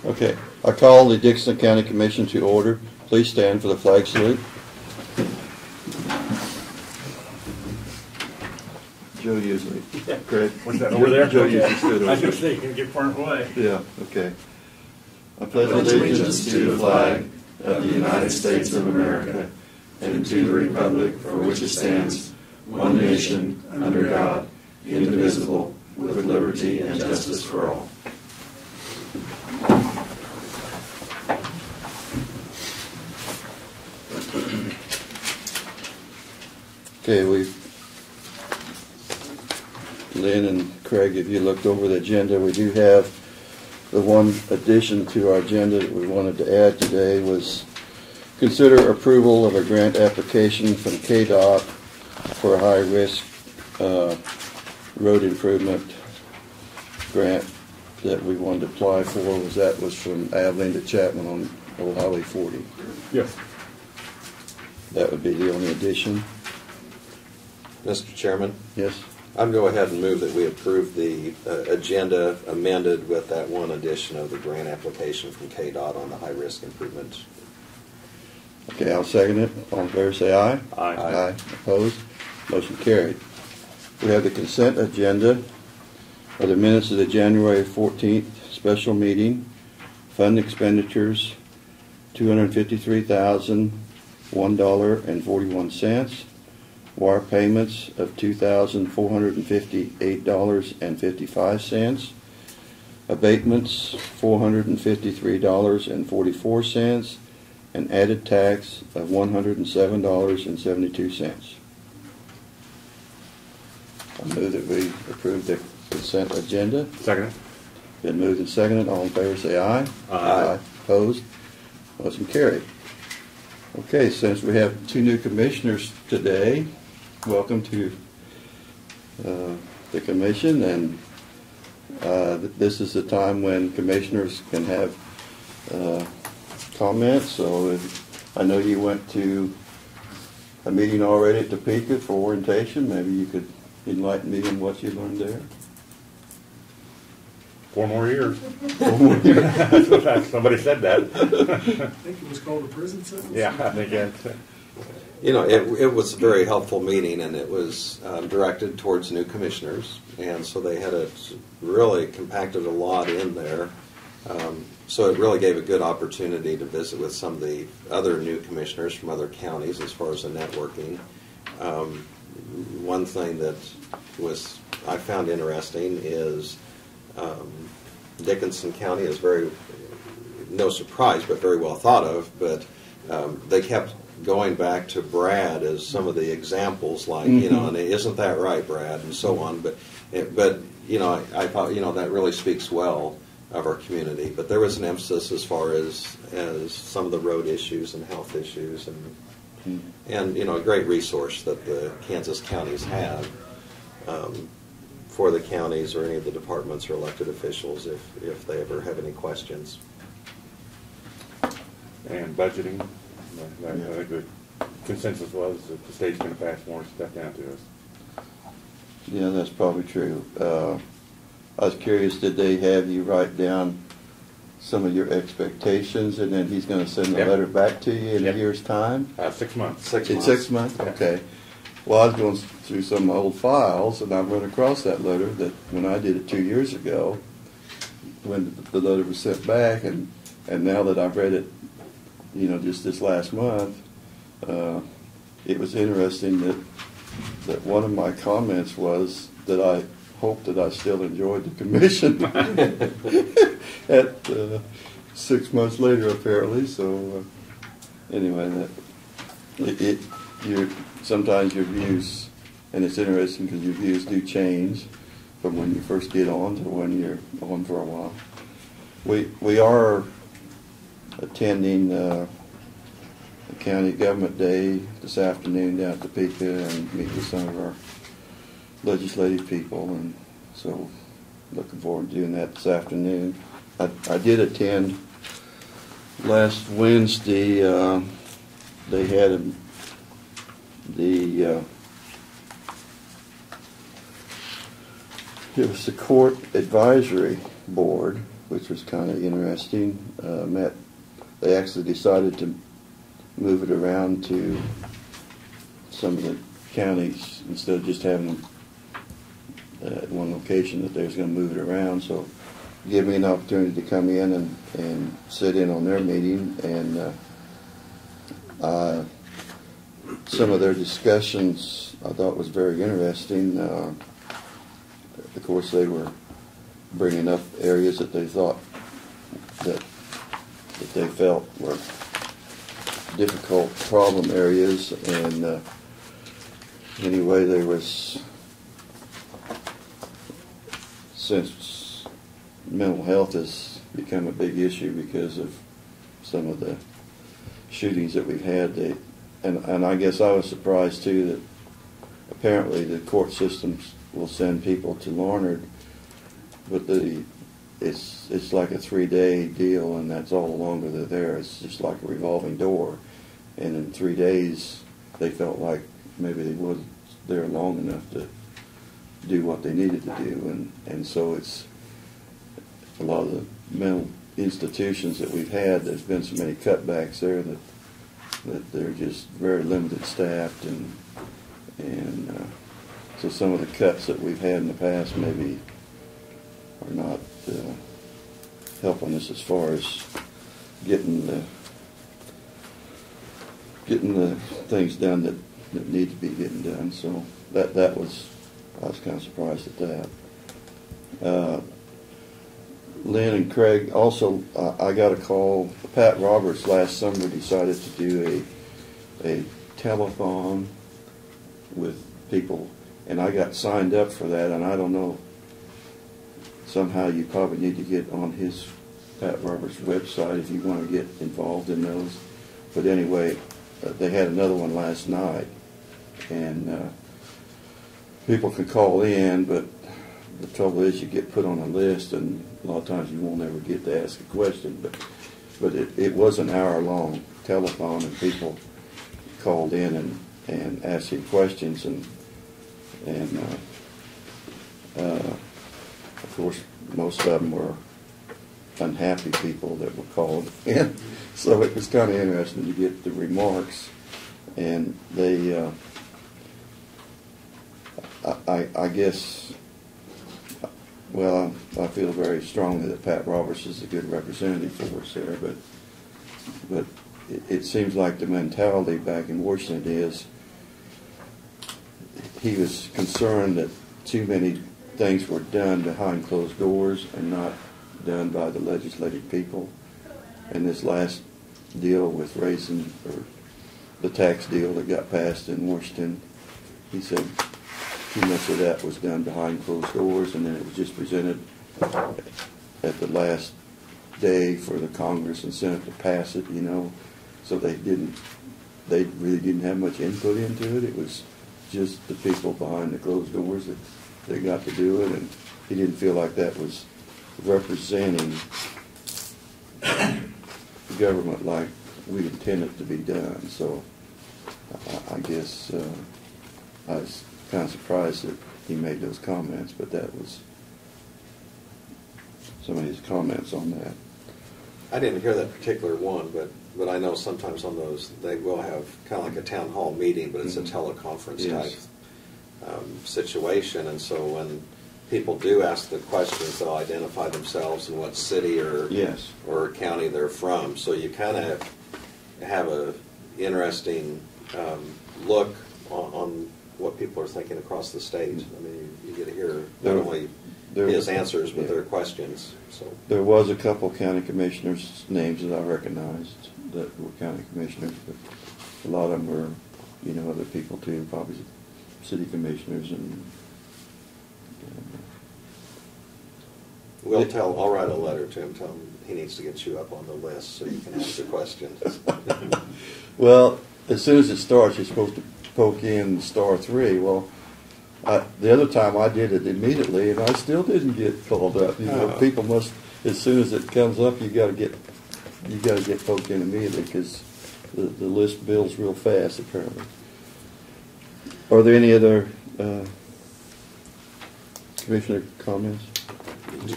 Okay, I call the Dickinson County Commission to order. Please stand for the flag salute. Joe usually. Great. What's that, over there? Joe usually stood over I was going to say, you can get far away. Yeah, okay. I pledge allegiance to the flag of the United States of America and to the republic for which it stands, one nation, under God, indivisible, with liberty and justice for all. Okay, Lynn and Craig, if you looked over the agenda, we do have the one addition to our agenda that we wanted to add today was consider approval of a grant application from KDOT for a high-risk road improvement grant that we wanted to apply for. Was from Abilene to Chapman on Old Highway 40. Yes. That would be the only addition. Mr. Chairman? Yes. I'd go ahead and move that we approve the agenda amended with that one addition of the grant application from KDOT on the high-risk improvement. Okay, I'll second it. All in favor say aye. Aye. Aye. Opposed? Motion carried. We have the consent agenda for the minutes of the January 14th special meeting. Fund expenditures, $253,001.41. Wire payments of $2,458.55. Abatements, $453.44. And added tax of $107.72. I move that we approve the consent agenda. Second. Been moved and seconded. All in favor say aye. Aye. Opposed? Motion carried. Okay, since we have two new commissioners today, welcome to the commission, and this is the time when commissioners can have comments. So I know you went to a meeting already at Topeka for orientation. Maybe you could enlighten me on what you learned there. 4 more years. 4 more years. Somebody said that. I think it was called a prison sentence. Yeah, I think that's it. You know, it was a very helpful meeting, and it was directed towards new commissioners, and so they had really compacted a lot in there. So it really gave a good opportunity to visit with some of the other new commissioners from other counties as far as the networking. One thing that I found interesting is Dickinson County is no surprise, but very well thought of, but they kept going back to Brad as some of the examples, like, you know, and isn't that right, Brad, and so on. But you know, I thought, you know, that really speaks well of our community. But there was an emphasis as far as some of the road issues and health issues, and you know, a great resource that the Kansas counties have for the counties or any of the departments or elected officials if they ever have any questions. And budgeting. I think the consensus was that the state's going to pass more stuff down to us. Yeah, that's probably true. I was curious, did they have you write down some of your expectations, and then he's going to send a letter back to you in a year's time? 6 months. 6 months. 6 months? Okay. Well, I was going through some of my old files, and I run across that letter that when I did it 2 years ago, when the letter was sent back, and now that I've read it, you know, just this last month, it was interesting that one of my comments was that I hope that I still enjoyed the commission at 6 months later, apparently. So anyway, sometimes your views, and it's interesting because your views do change from when you first get on to when you're on for a while. We are attending the County Government Day this afternoon down at Topeka and meet with some of our legislative people, and so looking forward to doing that this afternoon. I did attend last Wednesday. They had it was the Court Advisory Board, which was kind of interesting. They actually decided to move it around to some of the counties instead of just having them at one location, that they was going to move it around. So give me an opportunity to come in and sit in on their meeting, and some of their discussions I thought was very interesting. Of course, they were bringing up areas that they thought that they felt were difficult problem areas, and anyway, there was, since mental health has become a big issue because of some of the shootings that we've had, and I guess I was surprised too that apparently the court systems will send people to Larned, but it's like a 3-day deal, and that's all the longer they're there. It's just like a revolving door, and in 3 days they felt like maybe they wasn't there long enough to do what they needed to do, and so it's a lot of the mental institutions that we've had, there's been so many cutbacks there that they're just very limited staffed, and so some of the cuts that we've had in the past maybe are not helping us as far as getting the things done that need to be getting done. So I was kind of surprised at that. Lynn and Craig, also, I got a call. Pat Roberts last summer decided to do a telethon with people, and I got signed up for that, and I don't know, somehow you probably need to get on his, Pat Roberts' website if you want to get involved in those. But anyway, they had another one last night, and people can call in, but the trouble is you get put on a list, and a lot of times you won't ever get to ask a question. But it was an hour-long telethon, and people called in and asked him questions, and of course most of them were unhappy people that were called in. So it was kind of interesting to get the remarks, and they I guess, well, I feel very strongly that Pat Roberts is a good representative for us there, but it seems like the mentality back in Washington is he was concerned that too many things were done behind closed doors and not done by the legislative people. And this last deal with raising, or the tax deal that got passed in Washington, he said too much of that was done behind closed doors, and then it was just presented at the last day for the Congress and Senate to pass it, so they really didn't have much input into it. It was just the people behind the closed doors that they got to do it, and he didn't feel like that was representing the government like we intend it to be done. So I guess I was kind of surprised that he made those comments, but that was some of his comments on that. I didn't hear that particular one, but I know sometimes on those they will have kind of like a town hall meeting, but it's a teleconference type situation, and so when people do ask the questions, they'll identify themselves and what city or county they're from. So you kind of have a interesting look on what people are thinking across the state. I mean, you get to hear not only his answers, but their questions. So there was a couple county commissioners' names that I recognized that were county commissioners, but a lot of them were, other people too, probably city commissioners and. I'll write a letter to him, tell him he needs to get you up on the list so you can ask the questions. Well, as soon as it starts, you're supposed to poke in *3. Well, the other time I did it immediately, and I still didn't get called up. People must, as soon as it comes up, you got to get poked in immediately, because the list builds real fast, apparently. Are there any other commissioner comments?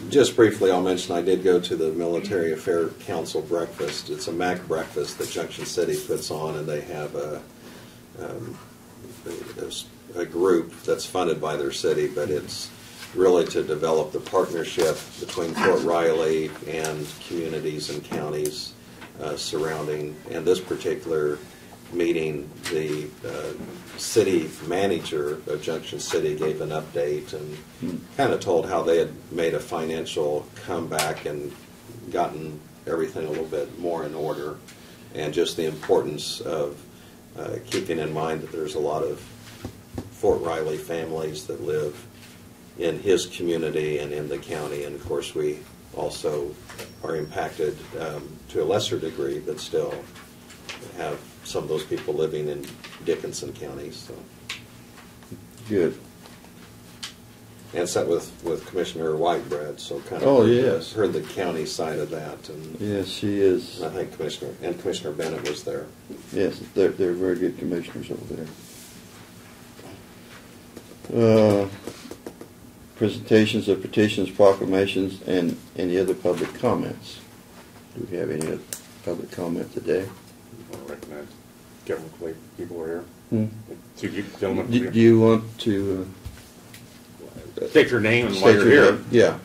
Just briefly, I'll mention I did go to the Military Affairs Council breakfast. It's a MAC breakfast that Junction City puts on, and they have a group that's funded by their city, but it's really to develop the partnership between Fort Riley and communities and counties surrounding. And this particular meeting, the city manager of Junction City gave an update and kind of told how they had made a financial comeback and gotten everything a little bit more in order, and just the importance of keeping in mind that there's a lot of Fort Riley families that live in his community and in the county, and of course we also are impacted to a lesser degree, but still have some of those people living in Dickinson County. So Good. and sat with Commissioner Whitebread, so kind of Oh, yes. heard the county side of that, and Yes, she is. I think Commissioner Bennett was there. Yes, they're very good commissioners over there. Presentations of petitions, proclamations, and any other public comments. Do we have any other public comment today? I recognize government people are here. Hmm? Two gentlemen. Do you want to State your name and why state you're your here. name? Yeah.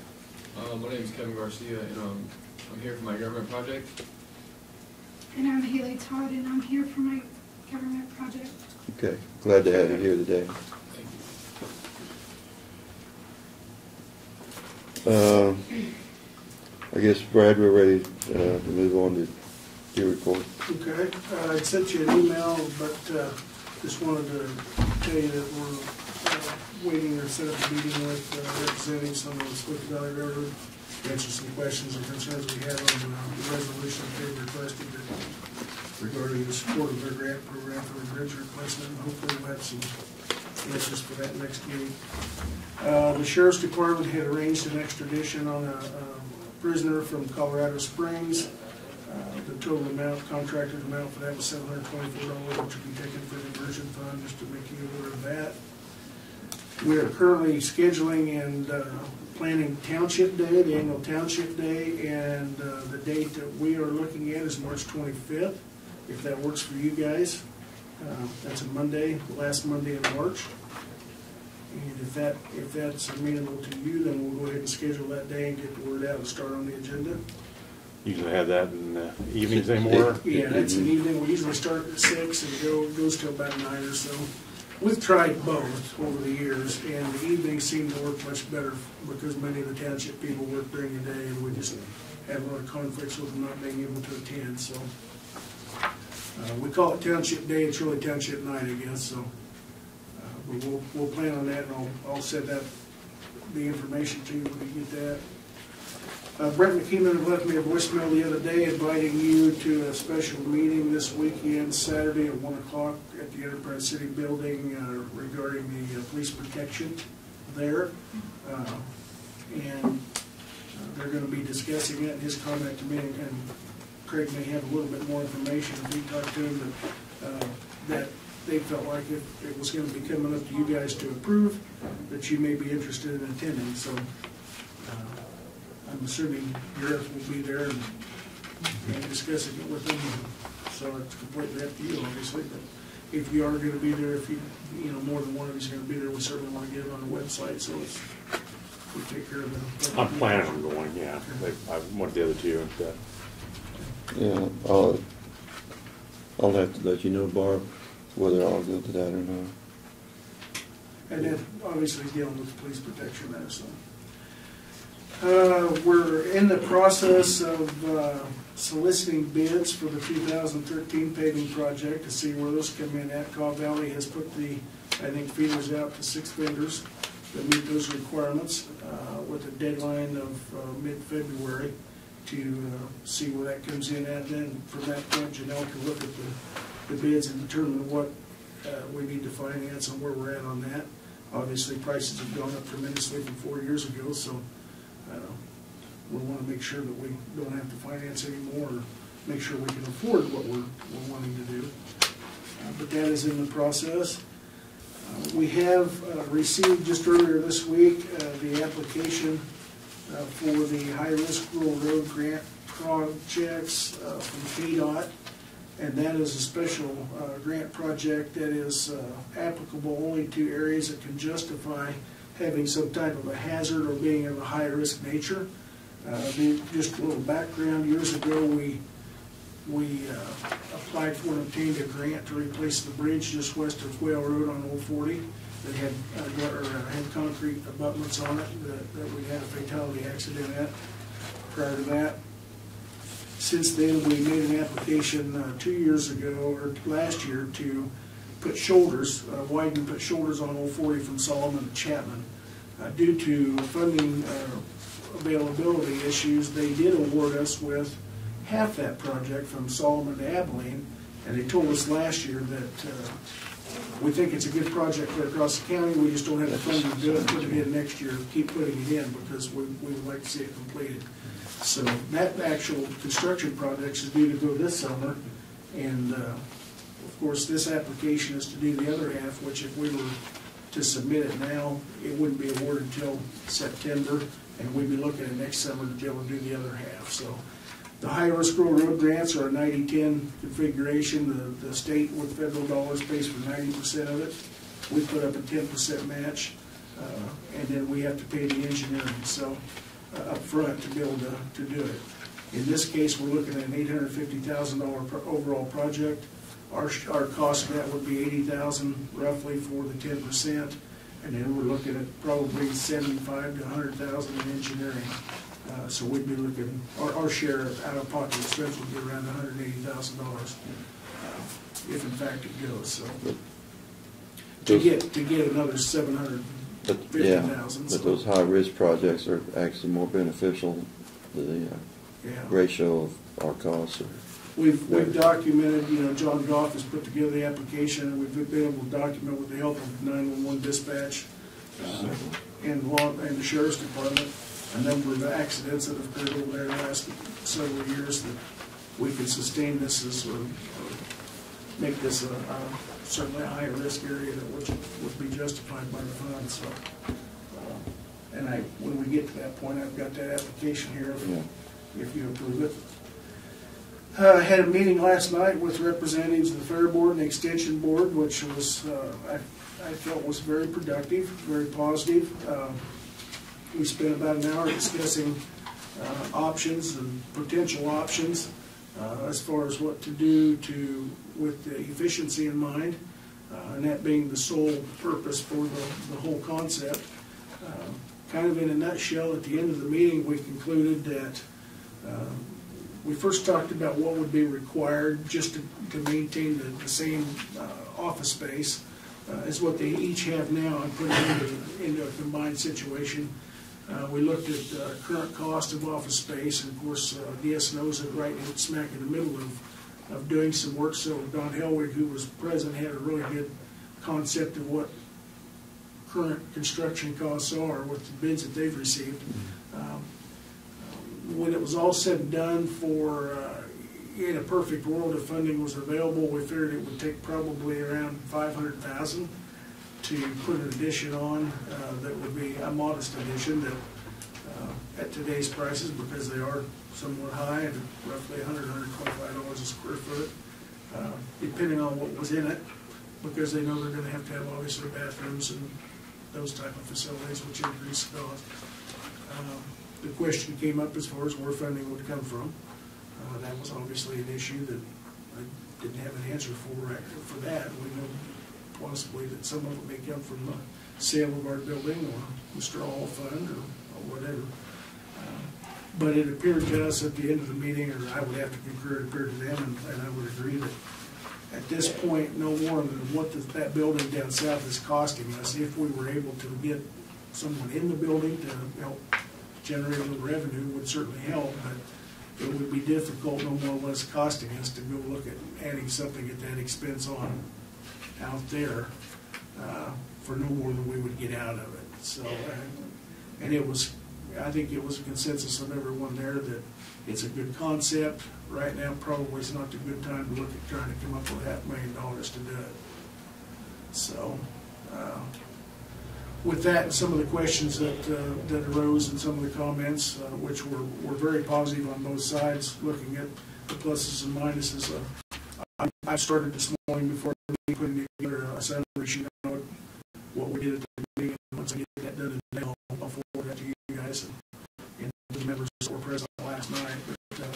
My name is Kevin Garcia, and I'm here for my government project. And I'm Haley Todd, and I'm here for my government project. Okay. Glad to have you here today. Thank I guess, Brad, we're ready to move on to your report. Okay, I sent you an email, but just wanted to tell you that we're waiting to set up a meeting with representatives on the Split Valley Railroad, answer some questions and concerns we had on the resolution they requested regarding the support of their grant program for the bridge replacement. Hopefully we'll have some answers for that next meeting. The Sheriff's Department had arranged an extradition on a prisoner from Colorado Springs. The total amount, contracted amount for that was $724, which will be taken from the diversion fund, just to make you aware of that. We are currently scheduling and planning Township Day, the annual Township Day, and the date that we are looking at is March 25th, if that works for you guys. That's a Monday, the last Monday in March. And if that's amenable to you, then we'll go ahead and schedule that day and get the word out and start on the agenda. Usually have that in evenings anymore. Yeah, that's an evening. We usually start at 6 and it goes till about 9 or so. We've tried both over the years, and the evenings seem to work much better because many of the township people work during the day, and we just have a lot of conflicts with them not being able to attend. So we call it Township Day. It's really Township Night, I guess. So we'll plan on that, and I'll send out the information to you when we get that. Brent McKeeman left me a voicemail the other day inviting you to a special meeting this weekend, Saturday at 1 o'clock at the Enterprise City Building regarding the police protection there. And they're going to be discussing it. His comment to me, and Craig may have a little bit more information if we talk to him, that they felt like if it was going to be coming up to you guys to approve, that you may be interested in attending. So I'm assuming Gareth will be there and discussing it with them. So it's completely up to you, obviously. But if you are going to be there, if you more than one of you is going to be there, we certainly want to get it on the website. So we take care of it. I'm planning on going. Yeah, I want the other two. Yeah, I'll have to let you know, Barb, whether I'll go to that or not. And then obviously dealing with police protection there. So we're in the process of soliciting bids for the 2013 paving project to see where those come in at. Cobb Valley has put feelers out to 6 vendors that meet those requirements with a deadline of mid-February to see where that comes in at. Then from that point, Janelle can look at the bids and determine what we need to finance and where we're at on that. Obviously, prices have gone up tremendously from 4 years ago, so we want to make sure that we don't have to finance anymore, or make sure we can afford what we're wanting to do. But that is in the process. We have received just earlier this week the application for the high-risk rural road grant projects from KDOT. And that is a special grant project that is applicable only to areas that can justify having some type of a hazard or being of a high-risk nature. Just a little background, years ago we applied for and obtained a grant to replace the bridge just west of Whale Road on Old 40 that had had concrete abutments on it that we had a fatality accident at prior to that. Since then, we made an application 2 years ago, or last year, to put shoulders, widen and put shoulders on Old 40 from Solomon to Chapman. Due to funding availability issues, they did award us with half that project from Solomon to Abilene, and they told us last year that we think it's a good project for across the county, we just don't have the funding to do it, put it in next year, keep putting it in, because we would like to see it completed. So that actual construction project is due to go this summer, and of course this application is to do the other half, which if we were to submit it now, it wouldn't be awarded until September, and we'd be looking at next summer to be able to do the other half. So the high-risk rural road grants are a 90-10 configuration. The state with federal dollars pays for 90% of it. We put up a 10% match, and then we have to pay the engineering so up front to be able to do it. In this case, we're looking at an $850,000 overall project. Our cost of that would be $80,000 roughly for the 10%, and then we're looking at probably $75,000 to $100,000 in engineering. So we'd be looking, our share out-of-pocket expense would be around $180,000 if in fact it goes. So to get another $750,000. But those high-risk projects are actually more beneficial. The ratio of our costs. We've documented. John Goff has put together the application, and we've been able to document with the help of 911 dispatch and the sheriff's department a number of accidents that have occurred over there the last several years that we can sustain this as or make this certainly a higher risk area that would be justified by the funds. So, and when we get to that point, I've got that application here if you approve it. I had a meeting last night with representatives of the Fair Board and the Extension Board, which was I felt was very productive, very positive. We spent about an hour discussing options and potential options as far as what to do with the efficiency in mind, and that being the sole purpose for the whole concept. Kind of in a nutshell, at the end of the meeting, we concluded that we first talked about what would be required just to maintain the same office space as what they each have now and put it into a combined situation. We looked at current cost of office space, and of course DS&O's it right smack in the middle of doing some work. So Don Helwig, who was present, had a really good concept of what current construction costs are with the bids that they've received. When it was all said and done, in a perfect world, if funding was available, we figured it would take probably around $500,000 to put an addition on that would be a modest addition that at today's prices, because they are somewhat high, at roughly $100, $125 a square foot, depending on what was in it, because they know they're going to have obviously bathrooms and those type of facilities, which increase the cost. The question came up as far as where funding would come from. That was obviously an issue that I didn't have an answer for that. We know possibly that some of it may come from the sale of our building or the straw fund or whatever. But it appeared to us at the end of the meeting, or I would have to concur, it appeared to them, and I would agree that at this point, no more than what that building down south is costing us, if we were able to get someone in the building to help generate a little revenue, would certainly help, but it would be difficult, no more or less costing us to go look at adding something at that expense on out there for no more than we would get out of it. So, and I think it was a consensus of everyone there that it's a good concept. Right now, probably is not a good time to look at trying to come up with $500,000 to do it. So, with that, and some of the questions that arose and some of the comments, which were very positive on both sides, looking at the pluses and minuses. I started this morning before we putting together a summary sheet on what we did at the meeting. Once I get that done today, I'll forward that to you guys and the members that were present last night. But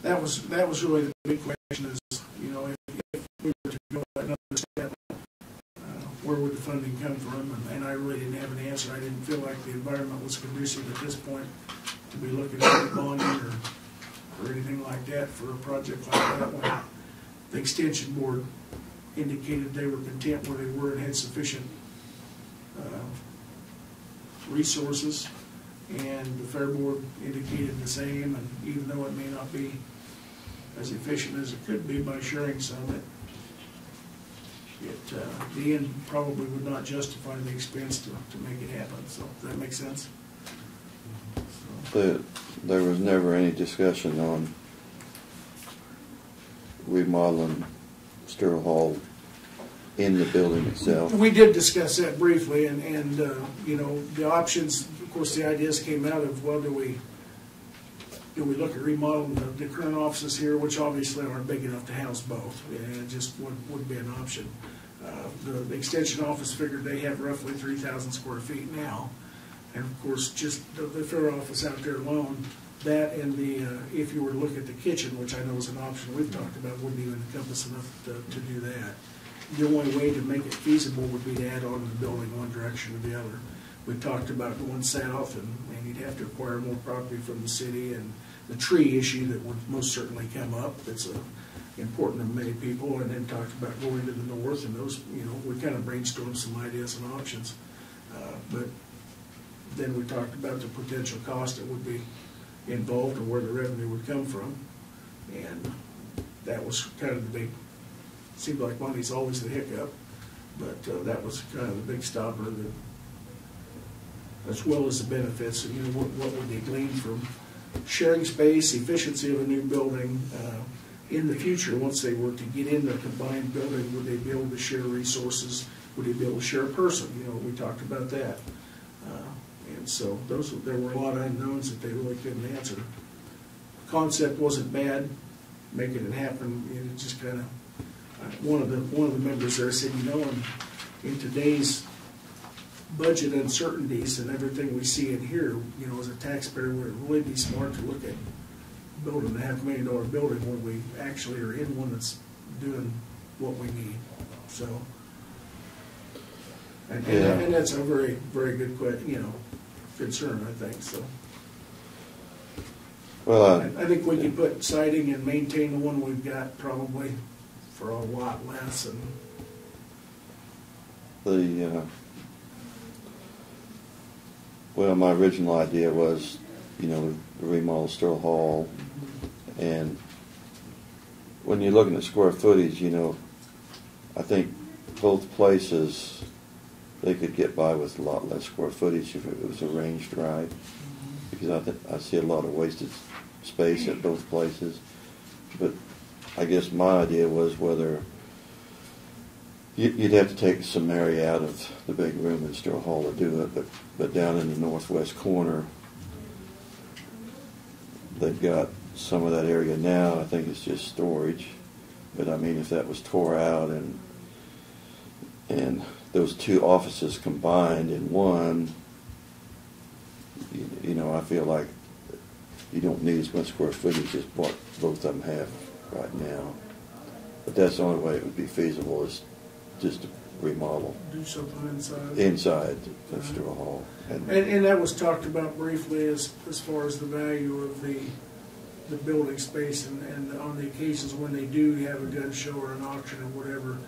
that was really the big question: is, you know, if we were to go another step, where would the funding come from? And I really didn't have an answer. I didn't feel like the environment was conducive at this point to be looking at bonding or anything like that for a project like that one. The Extension Board indicated they were content where they were and had sufficient resources, and the Fair Board indicated the same, and even though it may not be as efficient as it could be by sharing some, the end probably would not justify the expense to make it happen. So does that make sense? There was never any discussion on remodeling Sterl Hall in the building itself. We did discuss that briefly, and you know, the options. Of course, the ideas came out of, well, do we look at remodeling the current offices here, which obviously aren't big enough to house both, and it just wouldn't be an option. The extension office figured they have roughly 3,000 square feet now, and of course, just the fair office out there alone, that and the if you were to look at the kitchen, which I know is an option we've talked about, wouldn't even encompass enough to do that. The only way to make it feasible would be to add on to the building one direction or the other. We talked about going south, and you'd have to acquire more property from the city, and the tree issue that would most certainly come up. That's important to many people. And then talked about going to the north, and those, you know, we kind of brainstormed some ideas and options. But then we talked about the potential cost that would be involved and where the revenue would come from, and that was kind of the big. Seemed like money's always the hiccup, but that was kind of the big stopper. That, as well as the benefits, you know, what would they glean from sharing space, efficiency of a new building in the future. Once they were to get in the combined building, would they be able to share resources? Would they be able to share a person? You know, we talked about that. And so there were a lot of unknowns that they really couldn't answer. The concept wasn't bad. Making it happen, you know, just kind of one of the members there said, you know, in today's budget uncertainties and everything we see in here, you know, as a taxpayer, would it really be smart to look at building a $500,000 building when we actually are in one that's doing what we need? So, and that's a very, very good, you know, concern, I think. So, Well, I think we can put siding and maintain the one we've got probably for a lot less. And well, my original idea was, you know, to remodel Sterl Hall, and when you're looking at square footage, you know, I think both places they could get by with a lot less square footage if it was arranged right, because I see a lot of wasted space at both places. But I guess my idea was whether you'd have to take some area out of the big room in Sterl Hall to do it, but down in the northwest corner, they've got some of that area now. I think it's just storage, but I mean, if that was tore out and those two offices combined in one, you know, I feel like you don't need as much square footage as what both of them have right now. But that's the only way it would be feasible, is just to remodel. do something inside. Inside of Sterl Hall. And that was talked about briefly as far as the value of the building space, and on the occasions when they do have a gun show or an auction or whatever,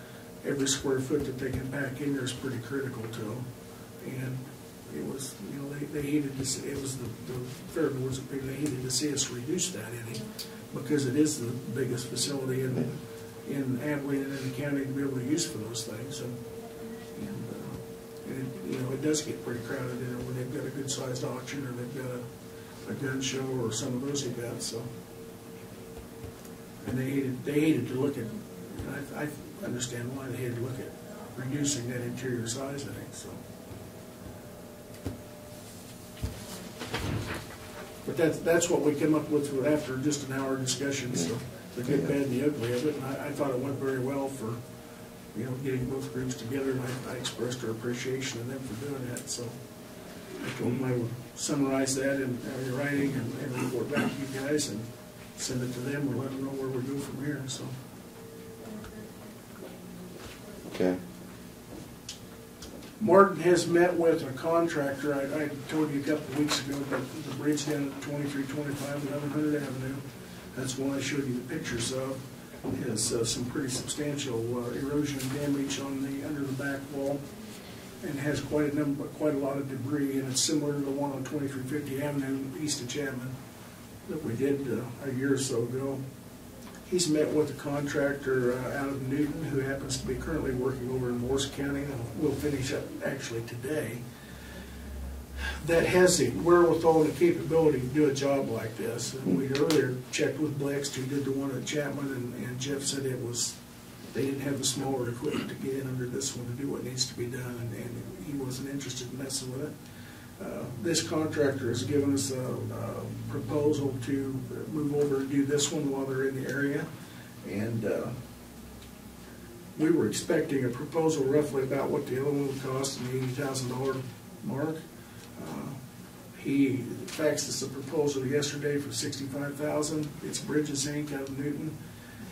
every square foot that they can pack in there is pretty critical to them. And it was, you know, they hated to see, it was the Fair Board's opinion, they hated to see us reduce that any, because it is the biggest facility in Abilene and in the county to be able to use for those things. And it, you know, it does get pretty crowded in it when they've got a good sized auction or they've got a gun show or some of those events. So, and they hated to look at, and I understand why they hated to look at reducing that interior size, I think. So, that's what we came up with after just an hour discussion, so the good, bad, and the ugly of it, and I thought it went very well for, you know, getting both groups together, and I expressed our appreciation of them for doing that, so I told them I would summarize that in writing and report back to you guys and send it to them or let them know where we go from here, so. Okay. Martin has met with a contractor, I told you a couple of weeks ago, but the bridge down at 2325 1100 Avenue, that's one I showed you the pictures of, has some pretty substantial erosion and damage on the under the back wall, and has quite a lot of debris, and it's similar to the one on 2350 Avenue east of Chapman that we did a year or so ago. He's met with a contractor out of Newton who happens to be currently working over in Morris County, and we'll finish up actually today, that has the wherewithal and the capability to do a job like this. And we earlier checked with Blext, who did the one at Chapman, and Jeff said they didn't have the smaller equipment to get in under this one to do what needs to be done, and he wasn't interested in messing with it. This contractor has given us a proposal to move over and do this one while they're in the area, and we were expecting a proposal roughly about what the other one would cost in the $80,000 mark. He faxed us a proposal yesterday for $65,000. It's Bridges Inc. out of Newton,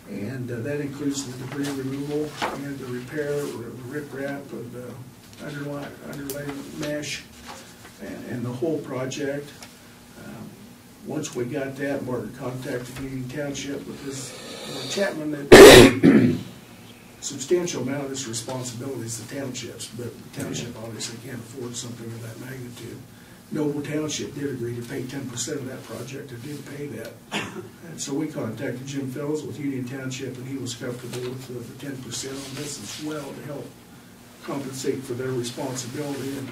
and that includes the debris removal and the repair, riprap of the underlaying mesh, and the whole project. Once we got that, Martin contacted Union Township because Chapman had a substantial amount of this responsibility is the townships, but the township obviously can't afford something of that magnitude. Noble Township did agree to pay 10% of that project, and did pay that. And so we contacted Jim Fellows with Union Township, and he was comfortable with the 10% on this as well to help compensate for their responsibility. And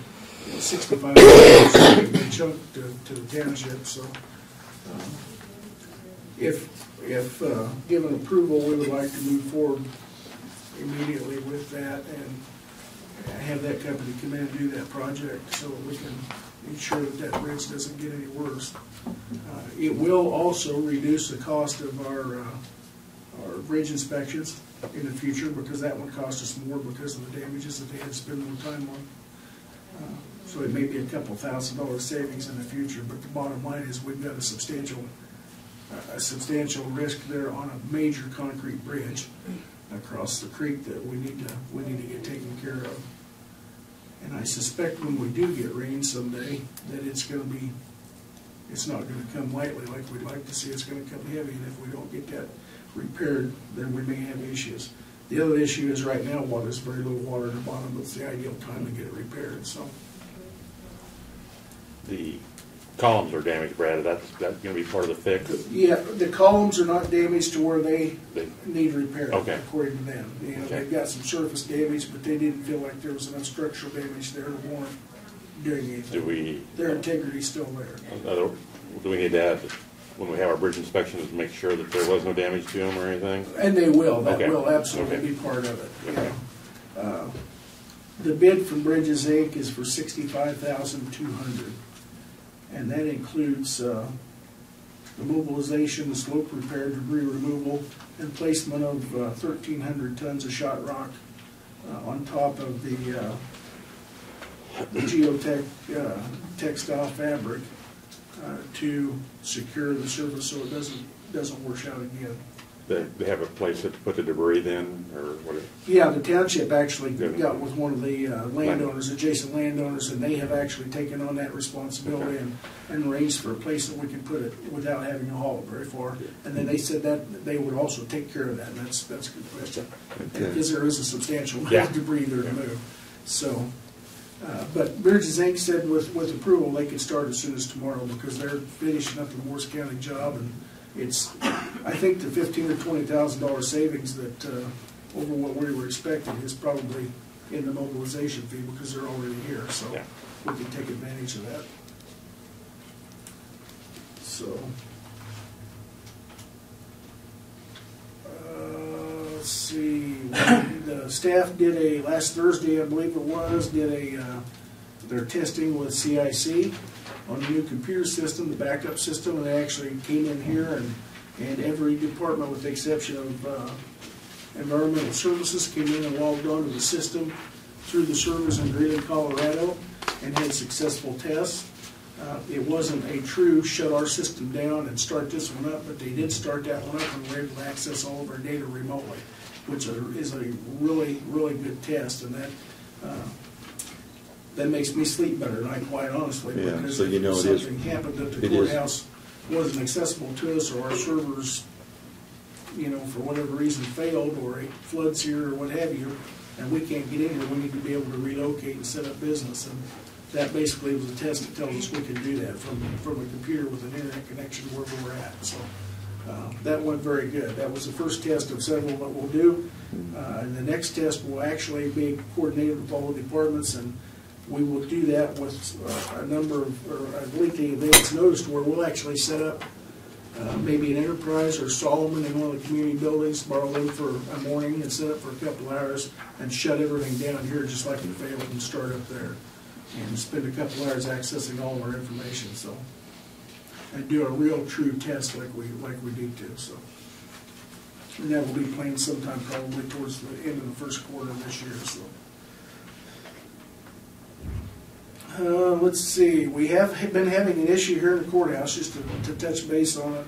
$65 is a big chunk to the township. So if given approval, we would like to move forward immediately with that and have that company come in and do that project so that we can ensure that that bridge doesn't get any worse. It will also reduce the cost of our bridge inspections in the future, because that one cost us more because of the damages that they had to spend more time on. So it may be a couple $1,000 savings in the future, but the bottom line is we've got a substantial risk there on a major concrete bridge across the creek that we need to get taken care of. And I suspect when we do get rain someday that it's not going to come lightly like we'd like to see. It's going to come heavy, and if we don't get that repaired, then we may have issues. The other issue is right now, there's very little water at the bottom, but it's the ideal time to get it repaired. So the columns are damaged, Brad. That's going to be part of the fix? Yeah, the columns are not damaged to where they need repair, okay, according to them. You know, okay. They've got some surface damage, but they didn't feel like there was enough structural damage there to warrant doing anything. Their integrity's still there. Do we need to add, when we have our bridge inspections, make sure that there was no damage to them or anything? And they will. That okay. will absolutely okay. be part of it. Okay. The bid from Bridges Inc. is for $65,200, and that includes the mobilization, the slope repair, debris removal, and placement of 1,300 tons of shot rock on top of the geotech textile fabric to secure the surface so it doesn't wash out again. They have a place to put the debris then, or what? Yeah, the township actually got with one of the landowners, adjacent landowners, and they have actually taken on that responsibility and arranged for a place that we can put it without having to haul it very far. And then they said that they would also take care of that, and that's a good question. Okay. Because there is a substantial amount of debris there to move. So, but Bridges Inc. said with approval they could start as soon as tomorrow, because they're finishing up the Morris County job, and it's, I think the $15,000 or $20,000 savings that over what we were expecting is probably in the mobilization fee, because they're already here, so yeah. we can take advantage of that. So, let's see. The staff did last Thursday, I believe it was, their testing with CIC. on the new computer system, the backup system, and they actually came in here and every department with the exception of environmental services came in and logged onto the system through the servers in Greeley, Colorado, and had successful tests. It wasn't a true shut our system down and start this one up, but they did start that one up and were able to access all of our data remotely, which is a really, really good test, and that makes me sleep better at night, quite honestly, Yeah, because so you know if it is- something happened that the it is- courthouse wasn't accessible to us, or our servers, for whatever reason failed, or it floods here or what have you, and we can't get in here, we need to be able to relocate and set up business. And that basically was a test that tells us we can do that from a computer with an internet connection wherever we're at. So that went very good. That was the first test of several that we'll do. And the next test will actually be coordinated with all the departments, and we will do that with a number of, or a lengthy advance notice where we'll actually set up maybe an Enterprise or Solomon in one of the community buildings, borrow them for a morning and set up for a couple hours and shut everything down here just like it failed and start up there. And spend a couple hours accessing all of our information, so. And do a real true test like we need to, so. And that will be planned sometime probably towards the end of the first quarter of this year, so. Let's see, we have been having an issue here in the courthouse, just to touch base on it,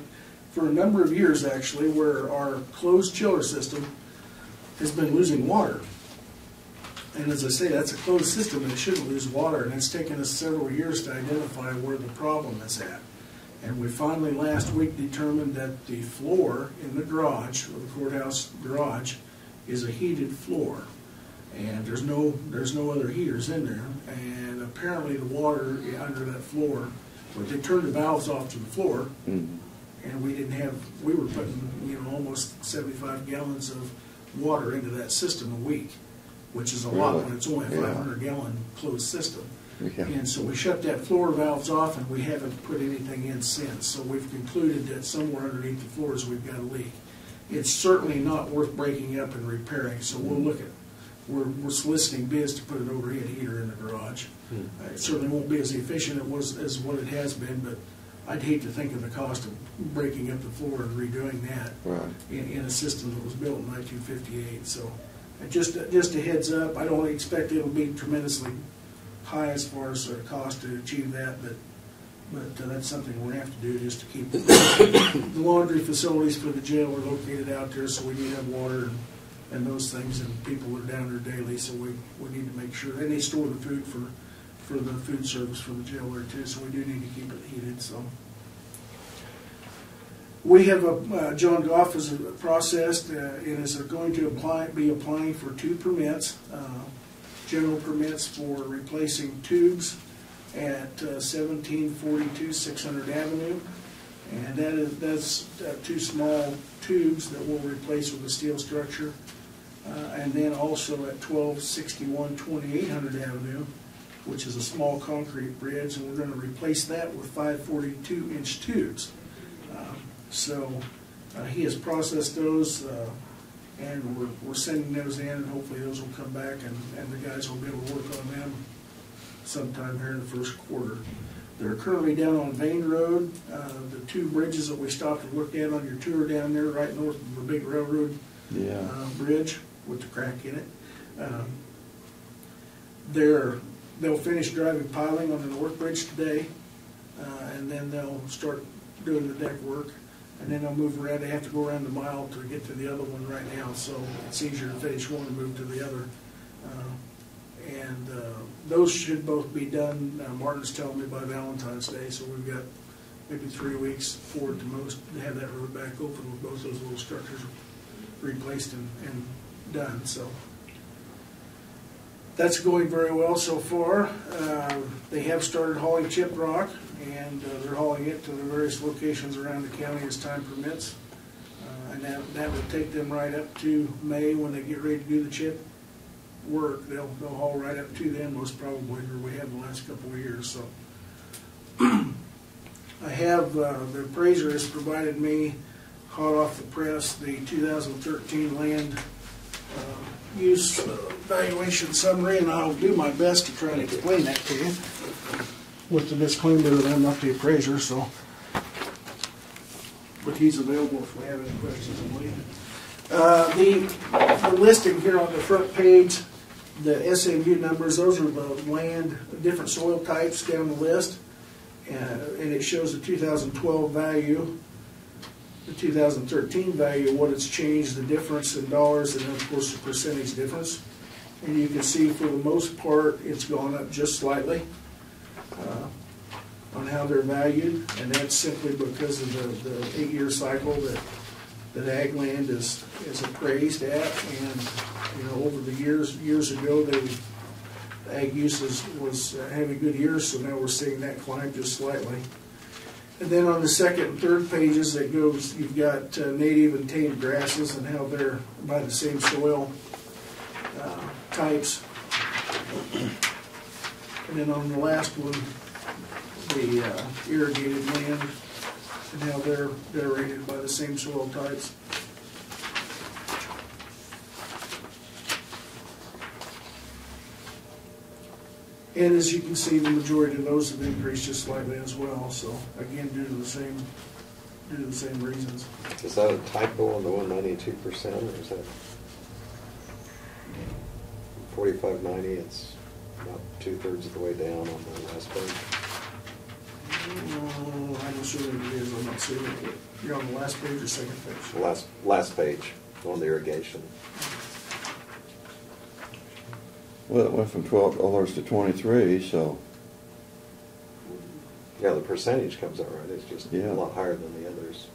for a number of years actually, where our closed chiller system has been losing water. And as I say, that's a closed system and it shouldn't lose water, and it's taken us several years to identify where the problem is at. And we finally last week determined that the floor in the garage, or the courthouse garage, is a heated floor. And there's no other heaters in there. And apparently the water under that floor, they turned the valves off to the floor, and we were putting almost 75 gallons of water into that system a week, which is a lot when it's only a 500-gallon closed system. Yeah. And so we shut that floor valves off, and we haven't put anything in since. So we've concluded that somewhere underneath the floors we've got a leak. It's certainly not worth breaking up and repairing, so we'll look at it. We're soliciting bids to put an overhead heater in the garage. It certainly won't be as efficient as what it has been, but I'd hate to think of the cost of breaking up the floor and redoing that in a system that was built in 1958. So just a heads up, I don't expect it'll be tremendously high as far as cost to achieve that, but that's something we're going to have to do just to keep the laundry facilities for the jail are located out there, so we need to have water and those things, and people are down there daily, so we need to make sure. And they store the food for the food service for the jail there too, so we do need to keep it heated. So we have John Goff is processed and is going to be applying for 2 permits, general permits for replacing tubes at 1742 600 Avenue, and that's 2 small tubes that we'll replace with a steel structure. And then also at 1261 2800 Avenue, which is a small concrete bridge, and we're going to replace that with 542-inch tubes. So he has processed those, and we're sending those in, and hopefully those will come back, and the guys will be able to work on them sometime here in the first quarter. They're currently down on Vane Road, the 2 bridges that we stopped and looked at on your tour down there, right north of the big railroad bridge with the crack in it. They'll finish driving piling on the north bridge today, and then they'll start doing the deck work, and then they'll move around. They have to go around the mile to get to the other one right now, so it's easier to finish one and move to the other. Those should both be done, Martin's telling me, by Valentine's Day, so we've got maybe 3 weeks forward to most to have that road back open with both those little structures replaced and done. So that's going very well so far. They have started hauling chip rock, and they're hauling it to the various locations around the county as time permits. And that will take them right up to May when they get ready to do the chip work. They'll haul right up to then, most probably, where we have the last couple of years. So I have the appraiser has provided me hot off the press the 2013 land use valuation summary, and I'll do my best to try to explain that to you. with the disclaimer that I'm not the appraiser, so. But he's available if we have any questions, I believe. The listing here on the front page, the SAU numbers, those are the land, different soil types down the list. And it shows the 2012 value, the 2013 value, what it's changed, the difference in dollars, and then of course the percentage difference. And you can see for the most part, it's gone up just slightly on how they're valued, and that's simply because of the 8-year cycle that ag land is appraised at. And you know, over the years ago, ag uses was having good years, so now we're seeing that climb just slightly. And then on the second and third pages, it goes. You've got native and tame grasses and how they're by the same soil types. And then on the last one, the irrigated land and how they're rated by the same soil types. And as you can see, the majority of those have increased just slightly as well. So again, due to the same reasons. Is that a typo on the 192%, or is that 4590? It's about 2/3 of the way down on the last page. I'm assuming it is. I'm not seeing it. You're on the last page or second page? The last page on the irrigation. Well, it went from $12 to $23, so Yeah, the percentage comes out right. It's just Yeah. a lot higher than the others.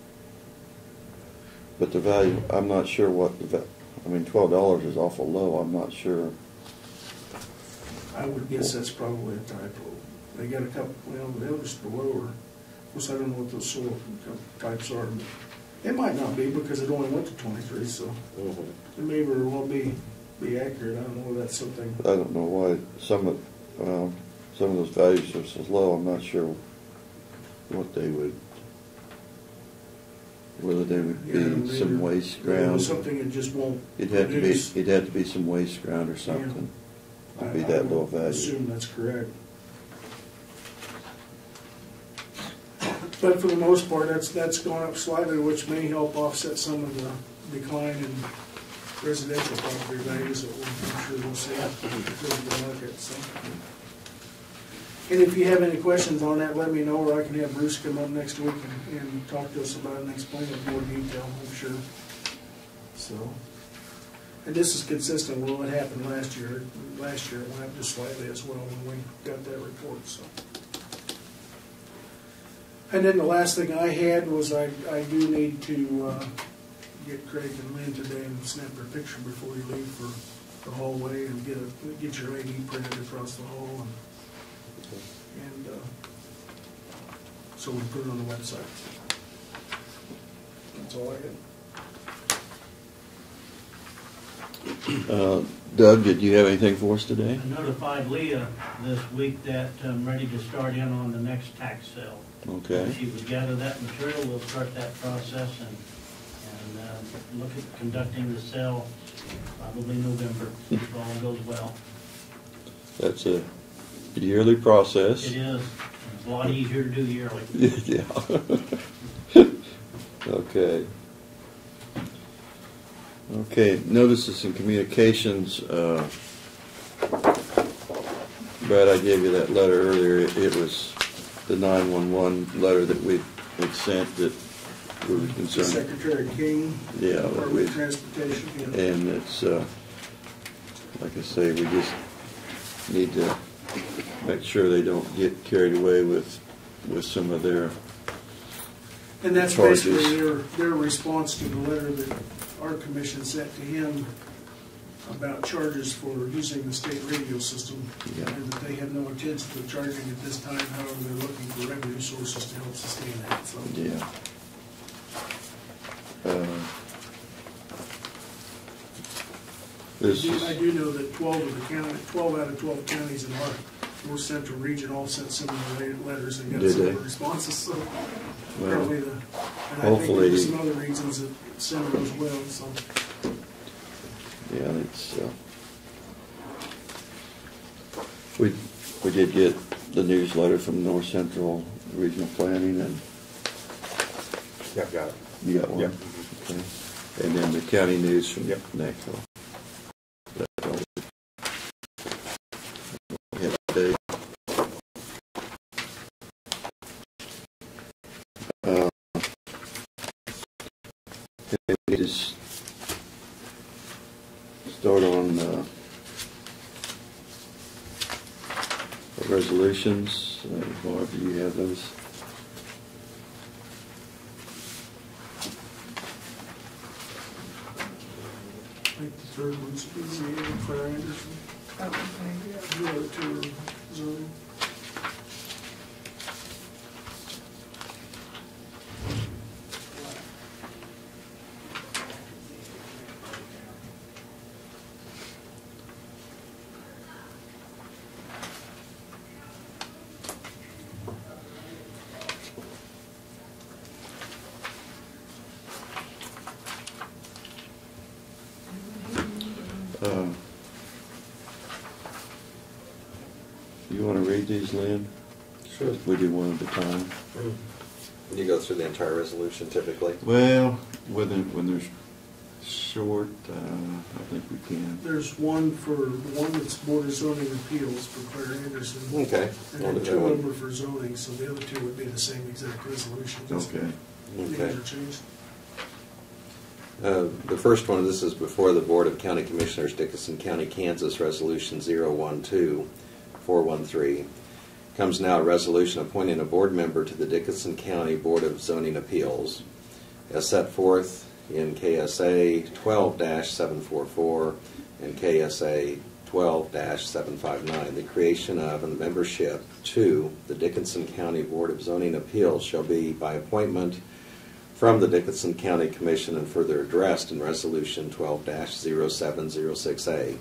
but the value, I'm not sure what I mean, $12 is awful low. I'm not sure. I would guess that's probably a typo. They got a couple, well, they're just below her. Of course, I don't know what those soil types are, but it might not be because it only went to 23, so it may very well be accurate. I don't know if that's something. I don't know why some of those values are so low. I'm not sure what they would, whether they would be some waste ground. Something that just won't. It'd have to be some waste ground or something to be that low value. I assume that's correct. But for the most part, that's gone up slightly, which may help offset some of the decline in residential property values that I'm sure we'll see because of the market. So. And if you have any questions on that, let me know, or I can have Bruce come up next week and talk to us about it and explain it in more detail, I'm sure. So, and this is consistent with what happened last year. Last year it went up just slightly as well when we got that report. So. And then the last thing I had was I do need to get Craig and Lynn today and snap their picture before you leave for the hallway and get your ID printed across the hall and so we put it on the website. That's all I had. Doug, did you have anything for us today? I notified Leah this week that I'm ready to start in on the next tax sale. Okay. She would gather that material, we'll start that process and look at conducting the sale probably November, if all goes well. That's a yearly process. It is. It's a lot easier to do yearly. Yeah. Okay. Okay, notices and communications. Brad, I gave you that letter earlier. It was the 911 letter that we'd sent that we were concerned. Secretary King, Yeah, Department of Transportation. Yeah. And it's, like I say, we just need to make sure they don't get carried away with some of their And that's charges. basically their response to the letter that our commission sent to him about charges for using the state radio system, Yeah. and that they have no intention of charging at this time. However, they're looking for revenue sources to help sustain that. So. Yeah. I do know that 12 out of 12 counties in our North Central region all sent similar letters and got Did similar they? responses. So Well, probably and hopefully- I think there's some other regions that send them as well. So. Yeah, it's we did get the newsletter from North Central Regional Planning, and Yeah, got it. you got one? Yep. Okay. And then the county news from Yep. Nashville. That's all. Yeah, Dave. Okay, we just start on the resolutions. Barb, do you have those? I think the third one's easy, Claire Anderson. Oh, okay. The other two are zoning. You want to read these, Lynn? Sure. We do one at a time. You go through the entire resolution typically? Well, when there's short, I think we can. There's one that's Board of Zoning Appeals for Claire Anderson. Okay. And then two of them are for zoning, so the other two would be the same exact resolution. Okay. These Okay. are changed. The first one, this is before the Board of County Commissioners, Dickinson County, Kansas, Resolution 012-413. Comes now a resolution appointing a board member to the Dickinson County Board of Zoning Appeals, as set forth in KSA 12-744 and KSA 12-759. The creation of and membership to the Dickinson County Board of Zoning Appeals shall be by appointment from the Dickinson County Commission and further addressed in Resolution 12-0706A.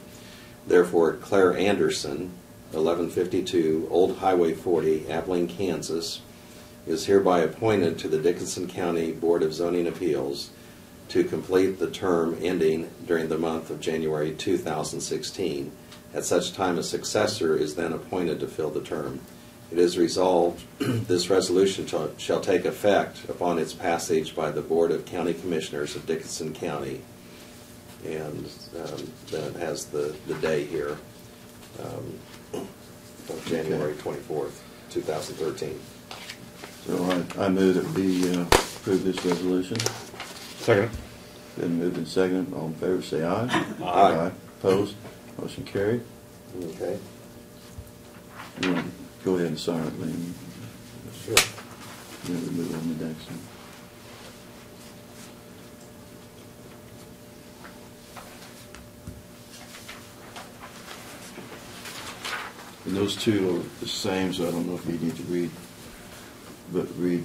Therefore, Claire Anderson, 1152 Old Highway 40, Abilene, Kansas, is hereby appointed to the Dickinson County Board of Zoning Appeals to complete the term ending during the month of January 2016. At such time, a successor is then appointed to fill the term. It is resolved, this resolution shall take effect upon its passage by the Board of County Commissioners of Dickinson County. And then it has the day here of January 24th, 2013. So I move that we approve this resolution. Second. Been moved and seconded. All in favor, say aye. Aye. Opposed? Motion carried. Okay. You want to go ahead and sign it, Lynn? Sure. Then we move on to the next one. And those two are the same, so I don't know if you need to read, but read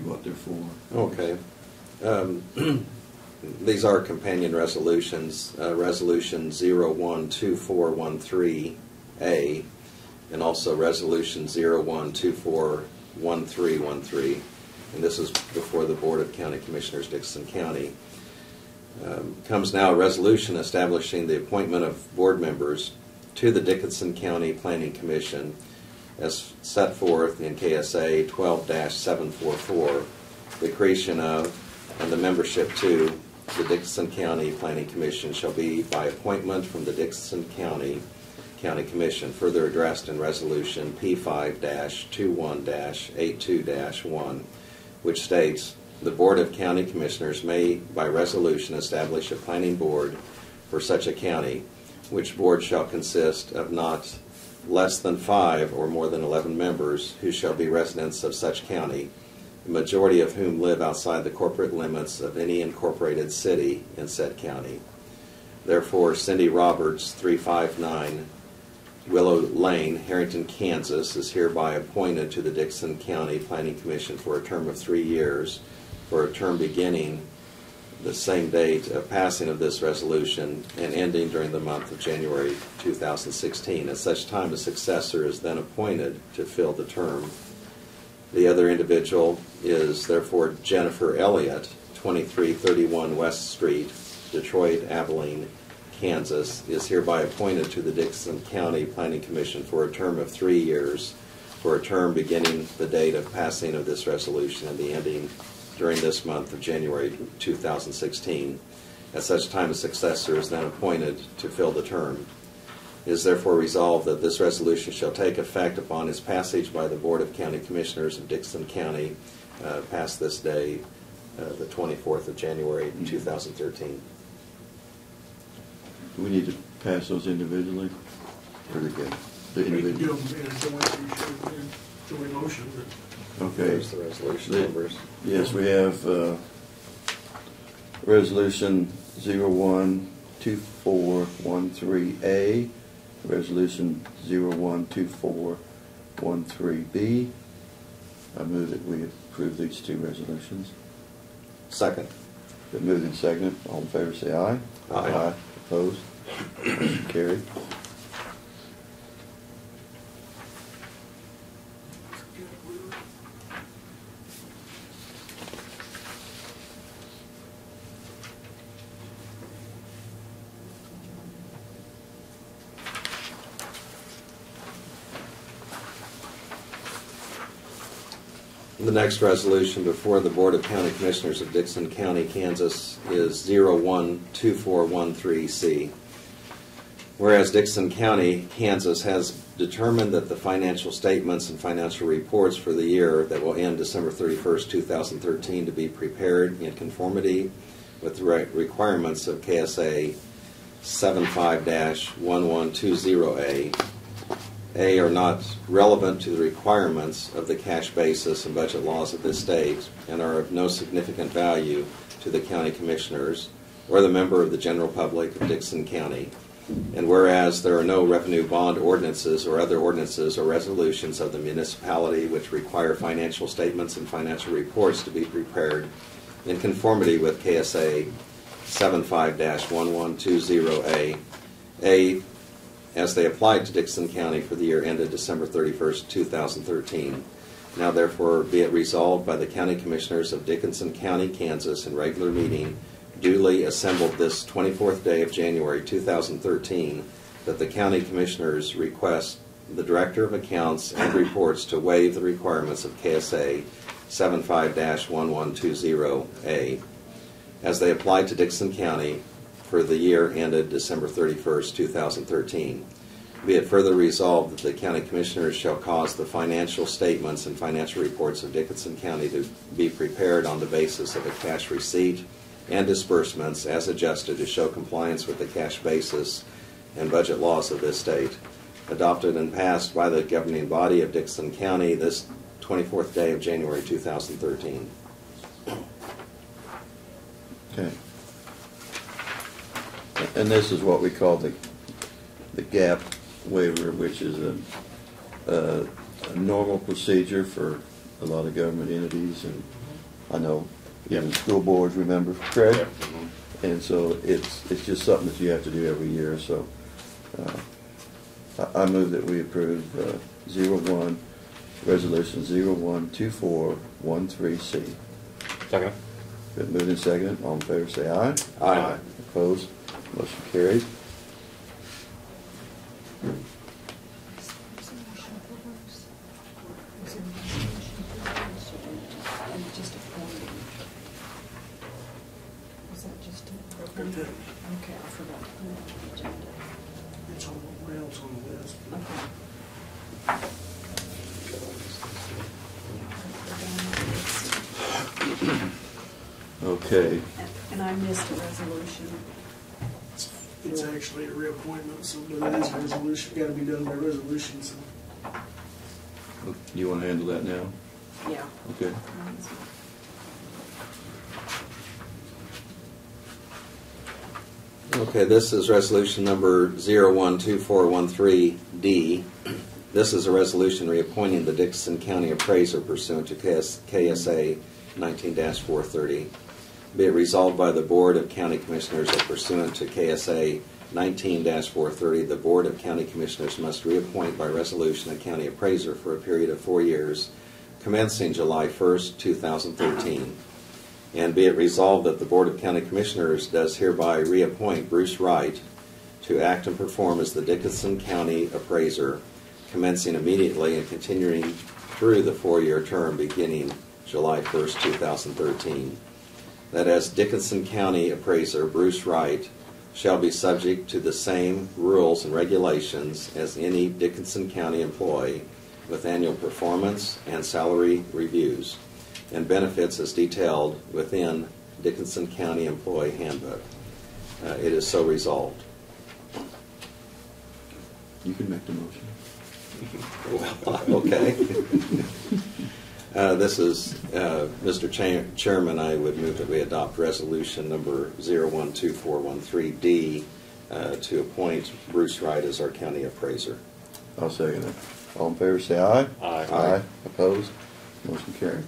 what they're for. Okay. These are companion resolutions, Resolution 012413A and also Resolution 01241313. And this is before the Board of County Commissioners, Dickinson County. Comes now a resolution establishing the appointment of board members to the Dickinson County Planning Commission as set forth in KSA 12-744. The creation of and the membership to the Dickinson County Planning Commission shall be by appointment from the Dickinson County Commission, further addressed in Resolution P5-21-82-1, which states, the Board of County Commissioners may, by resolution, establish a planning board for such a county, which board shall consist of not less than 5 or more than 11 members who shall be residents of such county, the majority of whom live outside the corporate limits of any incorporated city in said county. Therefore, Cindy Roberts, 359 Willow Lane, Harrington, Kansas, is hereby appointed to the Dickinson County Planning Commission for a term of 3 years, for a term beginning the same date of passing of this resolution and ending during the month of January 2016. At such time, a successor is then appointed to fill the term. The other individual is therefore Jennifer Elliott, 2331 West Street, Detroit, Abilene, Kansas, is hereby appointed to the Dickinson County Planning Commission for a term of 3 years, for a term beginning the date of passing of this resolution and the ending during this month of January 2016. At such time, a successor is then appointed to fill the term. It is therefore resolved that this resolution shall take effect upon its passage by the Board of County Commissioners of Dickinson County, passed this day, the 24th of January 2013. Do we need to pass those individually? Or together? The We can do individual? them in a joint motion, but Okay. There's the resolution numbers. Yes, we have Resolution 012413A, Resolution 012413B. I move that we approve these two resolutions. Second. Been moved and seconded. All in favor say aye. Aye. Opposed? Motion carried. The next resolution before the Board of County Commissioners of Dickinson County, Kansas is 012413C. Whereas Dickinson County, Kansas has determined that the financial statements and financial reports for the year that will end December 31st, 2013 to be prepared in conformity with the requirements of KSA 75-1120A, are not relevant to the requirements of the cash basis and budget laws of this state and are of no significant value to the county commissioners or the member of the general public of Dickinson County. And whereas there are no revenue bond ordinances or other ordinances or resolutions of the municipality which require financial statements and financial reports to be prepared in conformity with KSA 75-1120A, as they applied to Dickinson County for the year ended December 31st, 2013. Now therefore be it resolved by the County Commissioners of Dickinson County, Kansas, in regular meeting, duly assembled this 24th day of January 2013, that the County Commissioners request the Director of Accounts and Reports to waive the requirements of KSA 75-1120A, as they apply to Dickinson County for the year ended December 31st, 2013. Be it further resolved that the County Commissioners shall cause the financial statements and financial reports of Dickinson County to be prepared on the basis of a cash receipt and disbursements as adjusted to show compliance with the cash basis and budget laws of this state, adopted and passed by the governing body of Dickinson County this 24th day of January 2013. Okay. And this is what we call the gap waiver, which is a normal procedure for a lot of government entities, and I know even school boards, remember, Craig? Yep. And so it's just something that you have to do every year. So I move that we approve Resolution 012413C. Second. Been moved and seconded. All in favor say aye. Aye. Opposed? Motion carried. okay, Okay, I forgot to put it on the agenda. it's on the rails on the list. Okay. And I missed a resolution. It's actually a reappointment, so but it is a resolution, got to be done by resolution, so. You want to handle that now? Yeah. Okay. Okay, this is resolution number 012413D. This is a resolution reappointing the Dickinson County Appraiser pursuant to KSA 19-430. Be it resolved by the Board of County Commissioners that pursuant to KSA 19-430, the Board of County Commissioners must reappoint by resolution a county appraiser for a period of 4 years, commencing July 1st, 2013. And be it resolved that the Board of County Commissioners does hereby reappoint Bruce Wright to act and perform as the Dickinson County appraiser, commencing immediately and continuing through the 4-year term beginning July 1st, 2013. That as Dickinson County appraiser, Bruce Wright shall be subject to the same rules and regulations as any Dickinson County employee, with annual performance and salary reviews and benefits as detailed within Dickinson County Employee Handbook. It is so resolved. You can make the motion. Well, okay. This is, Mr. Chairman, I would move that we adopt resolution number 012413D to appoint Bruce Wright as our county appraiser. I'll second it. All in favor, say aye. Aye. Aye. Opposed? Motion carried.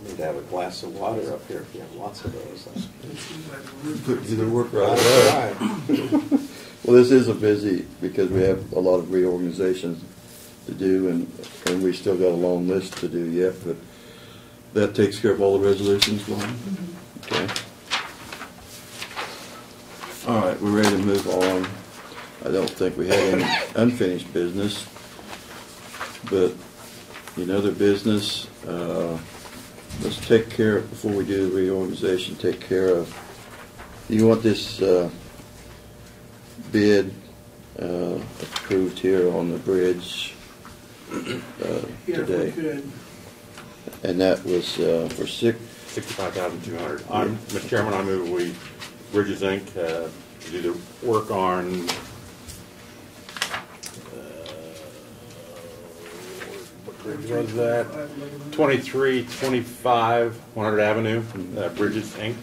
Need to have a glass of water up here if you have lots of those. Put you to work right Right, away. right. Well, this is a busy, because we have a lot of reorganizations to do, and we still got a long list to do yet, but that takes care of all the resolutions, Lauren? Okay. All right, we're ready to move on. I don't think we have any unfinished business, but in other business, let's take care of, before we do the reorganization, take care of, you want this bid approved here on the bridge Yeah, if today. we could. And that was for $65,200. Mr. Chairman, I move we, Bridges Inc., do the work on, what bridge was that? 2325 100 Avenue, Bridges Inc.,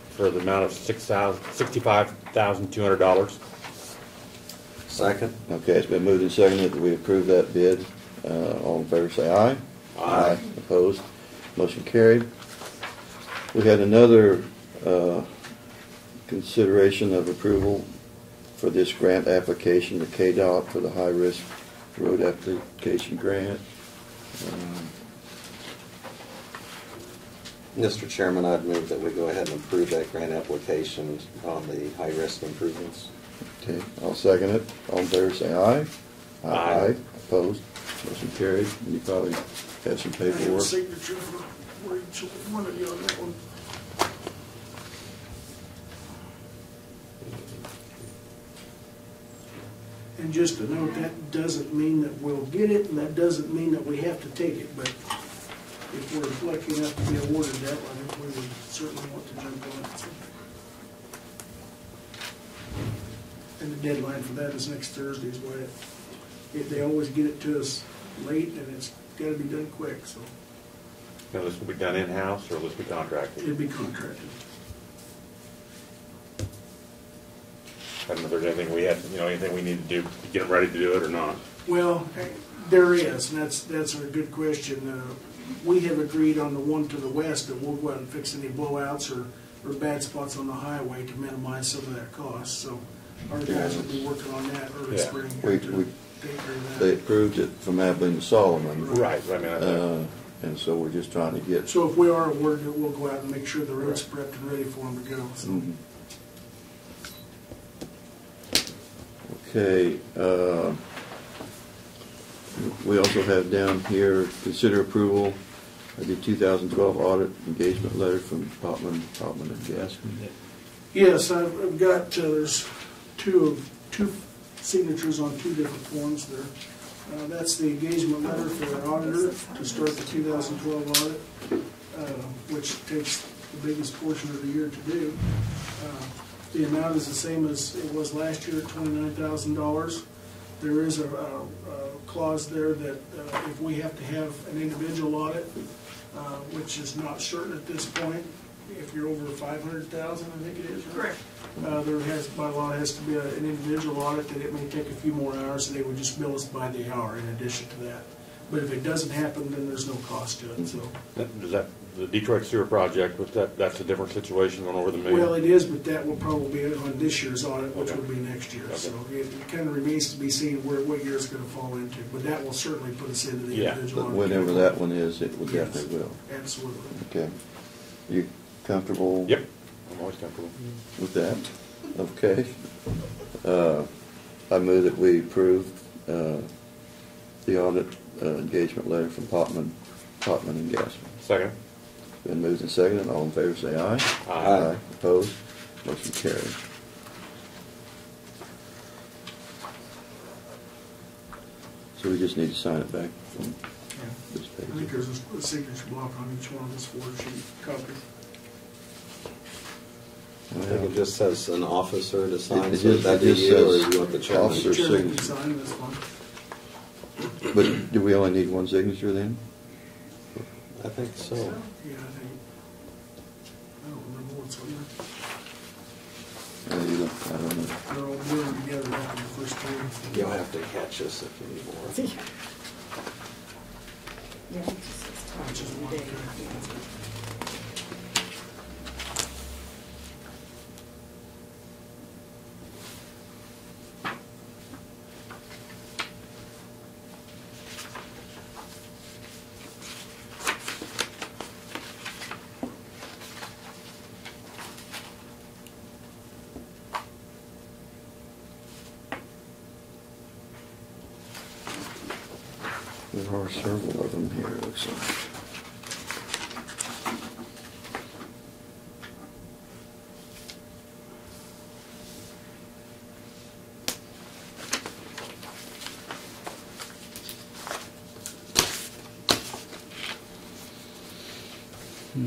for the amount of $65,200. Second? Okay, it's been moved and seconded that we approve that bid. All in favor say aye. Aye. Opposed? Motion carried. We had another consideration of approval for this grant application to KDOT for the high-risk road application grant. Mr. Chairman, I'd move that we go ahead and approve that grant application on the high-risk improvements. Okay, I'll second it. All in favor say aye. Aye. Opposed? Motion carried. And you probably have some I have a paperwork. signature for each one of you on that one. And just to note, that doesn't mean that we'll get it, and that doesn't mean that we have to take it, but if we're lucky enough to be awarded that one, we would certainly want to jump on it. So. And the deadline for that is next Thursday is why they always get it to us late, and it's got to be done quick, so Now, this will be done in-house, or will this be contracted? it'd be contracted. I don't know if there's anything we had, anything we need to do to get them ready to do it or not. Well, there is, and that's a good question. We have agreed on the one to the west that we'll go out and fix any blowouts or bad spots on the highway to minimize some of that cost. So our guys will be working on that early Yeah. spring We- to we- take care of They that. approved it from Abilene to Solomon. Right, I mean, And so we're just trying to get. So if we are awarded it, we'll go out and make sure the road's prepped and ready for them to go. So. Mhm. Okay, we also have down here, consider approval of the 2012 audit engagement letter from Popman and Gaskin. Yes, I've got, there's two signatures on two different forms there. That's the engagement letter for our auditor to start the 2012 audit, which takes the biggest portion of the year to do. The amount is the same as it was last year, $29,000. There is a clause there that if we have to have an individual audit, which is not certain at this point, if you're over 500,000, I think it is. Right? Correct. There has, by law, has to be an individual audit that it may take a few more hours, and they would just bill us by the hour in addition to that. But if it doesn't happen, then there's no cost to it. So does that the Detroit sewer project, but that's a different situation on over the million. Well, it is, but that will probably be on this year's audit, which Okay. will be next year. Okay. So it kind of remains to be seen what year it's going to fall into. But that will certainly put us into the Yeah. individual. But audit whenever category. that one is, it will Yes. definitely will. Absolutely. Okay. You comfortable? Yep, I'm always comfortable. With that? Okay. I move that we approve the audit engagement letter from Potman and Gassman. Second. Been moved and seconded. All in favor say aye. Aye. Opposed? Motion carried. So we just need to sign it back from Yeah. this I think page. there's a signature block on each one of this 4-sheet copy. I think it just says an officer to sign, It so just- that it be just you, or says you want the chairman? officer. Chairman can signature. sign this one. But do we only need one signature then? I think so. Yeah, I think. I don't remember what's on I don't know. there. They're all blurred together after the first time. You'll have to catch us if you need more. Yeah, it just says time Which is of the one day. thing. There are several of them here, it looks like.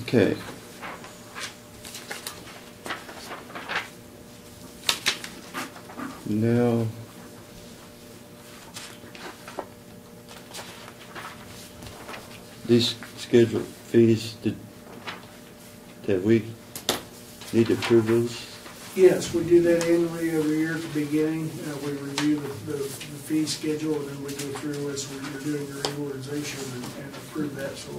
Okay. Now, these scheduled fees, have we need to approve those? Yes, we do that annually every year at the beginning. We review the fee schedule, and then we go through as we're doing your reorganization and approve that. So,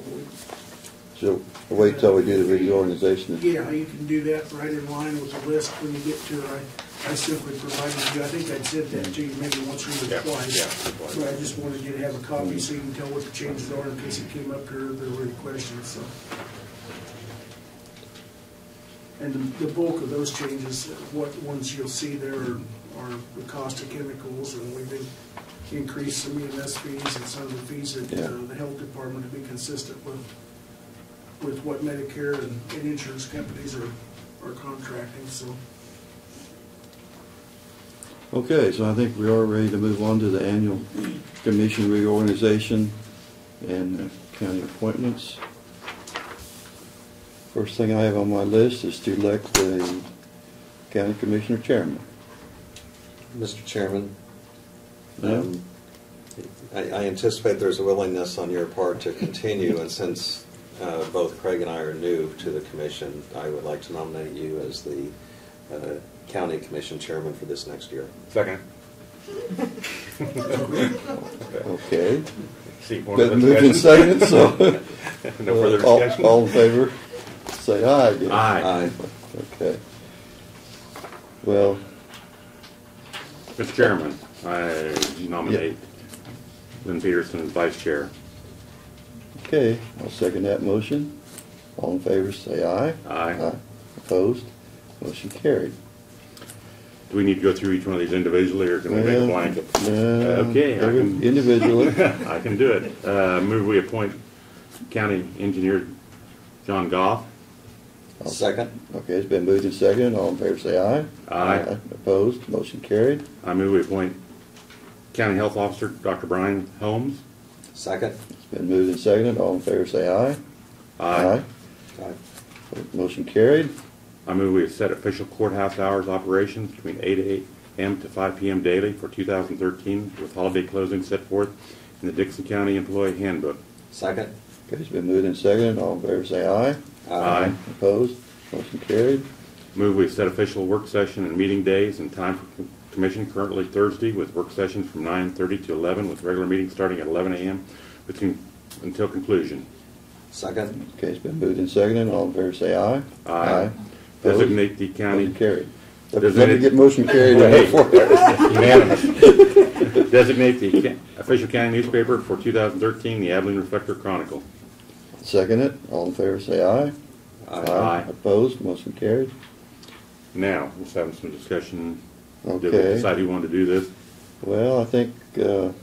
So wait till we do the reorganization. yeah, you can do that right in line with the list when you get to it. I simply provided you, I think I said that to you maybe once or Yeah, twice. yeah, twice. But I just wanted you to have a copy so you can tell what the changes are in case it came up here, there were any questions, so. And the bulk of those changes, what ones you'll see there are the cost of chemicals, and we've increased some EMS fees and some of the fees at Yeah. the health department to be consistent with what Medicare and insurance companies are contracting, so. Okay, so I think we are ready to move on to the annual commission reorganization and county appointments. First thing I have on my list is to elect the county commissioner chairman. Mr. Chairman, Yeah. I anticipate there's a willingness on your part to continue, and since both Craig and I are new to the commission, I would like to nominate you as the county commission chairman for this next year. Second. Okay. See, one of Been the moved and discussion. seconded, so. No further all- discussion? All in favor, say aye again. Aye. Okay. Well, Mr. Chairman, I nominate Lynn Peterson as vice chair. okay, I'll second that motion. All in favor, say aye. Aye. Opposed? Motion carried. Do we need to go through each one of these individually, or can we make a blanket? Okay, I can- Individually. I can do it. Move we appoint county engineer John Goff. Second? Okay, it's been moved and seconded. All in favor, say aye. Aye. Opposed? Motion carried. I move we appoint county health officer Dr. Brian Holmes. Second? It's been moved and seconded. All in favor, say aye. Aye. Motion carried. I move we set official courthouse hours operations between 8 a.m. to 5 p.m. daily for 2013 with holiday closing set forth in the Dickinson County Employee Handbook. Second? Okay, it's been moved and seconded. All in favor, say aye. Aye. Opposed? Motion carried. Move we set official work session and meeting days and time for commission, currently Thursday with work sessions from 9:30 to 11 with regular meetings starting at 11 a.m. until conclusion. Second. Okay, it's been moved and seconded. All in favor say aye. Aye. Opposed? Designate the county. Motion carried. Let Designate- me get motion carried. Hey, before- unanimous. Designate the official county newspaper for 2013, the Abilene Reflector Chronicle. Second it. All in favor say aye. Aye. Opposed? Motion carried. Now, let's have some discussion. Did we Okay. decide who wanted to do this? Well, I think, Lynn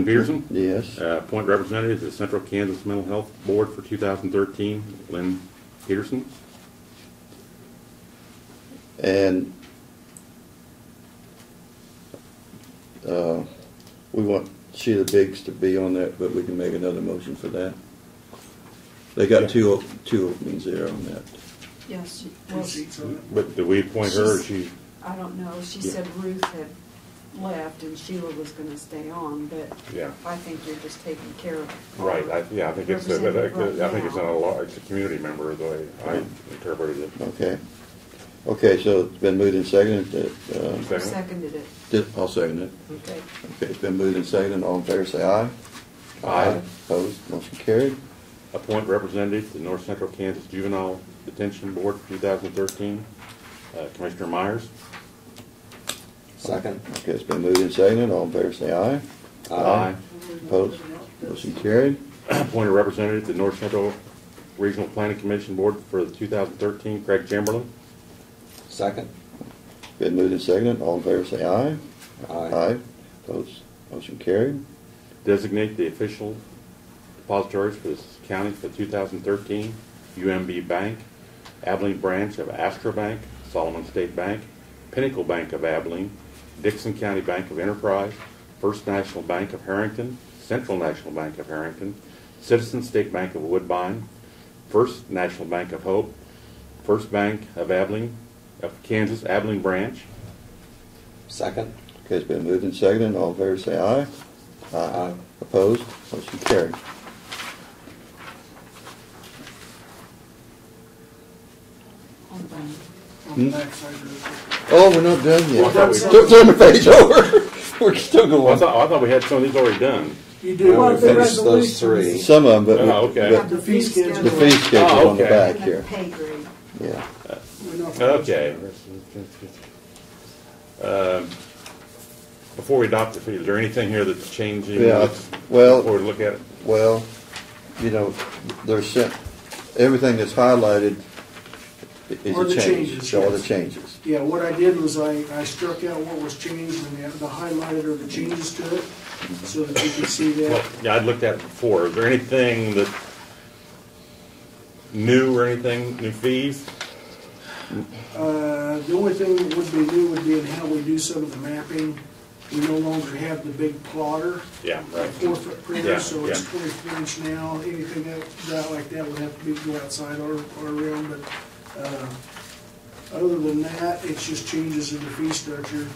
Peterson? yes. Appoint representative to the Central Kansas Mental Health Board for 2013, Lynn Peterson. And we want Sheila Biggs to be on that, but we can make another motion for that. They got two openings there on that. Yes, Two seats on it. But do we appoint her or she? I don't know, she Yeah. said Ruth had left and Sheila was gonna stay on, but Yeah. I think you're just taking care of. Right, I think it's, I Representative think it's right not a law, it's a community member, the way I interpreted it. Okay. Okay, so it's been moved and seconded that, Who Second. seconded it? I'll second it. Okay. Okay, it's been moved and seconded. All in favor say aye. Aye. Opposed? Motion carried. Appoint representative to the North Central Kansas Juvenile Detention Board for 2013, Commissioner Myers. Second. Okay, it's been moved and seconded. All in favor say aye. Opposed? Motion carried. Appoint a representative to the North Central Regional Planning Commission Board for the 2013, Craig Chamberlain. Second. Been moved and seconded. All in favor say aye. Aye. Opposed? Motion carried. Designate the official depositories for this county for 2013, UMB Bank, Abilene Branch of Astra Bank, Solomon State Bank, Pinnacle Bank of Abilene, Dickinson County Bank of Enterprise, First National Bank of Harrington, Central National Bank of Harrington, Citizen State Bank of Woodbine, First National Bank of Hope, First Bank of Abilene, of Kansas, Abilene Branch. Second. Okay, it's been moved and seconded. All in favor say aye. Aye. Opposed? Motion carried. On the- On the backside of Oh, we're not done yet. Well, Turn the page over. We're still I going. thought we had some of these already done. it. You do. Well, we the finished those resolutions. three. Some of them, but, Oh, okay. but The fee schedule. the fee schedule on the okay. back And here. the pay grade. Yeah. We're not- Okay. Before we adopt the fee, is there anything here that's changing? Yeah, well- Before we look at it? Well, you know, everything that's highlighted is Are a the change. changes, All the yes. changes. Yeah, what I did was I struck out what was changed and the highlighted are the changes to it, so that you can see Well, that. yeah, I'd looked at it before. Is there anything that new or anything, new fees? The only thing that would be new would be in how we do some of the mapping. We no longer have the big plotter, Yeah, right. 4-foot printer, Yeah, so it's yeah. 24 inch now. Anything that like that would have to go outside or around, but other than that, it's just changes in the fee structure.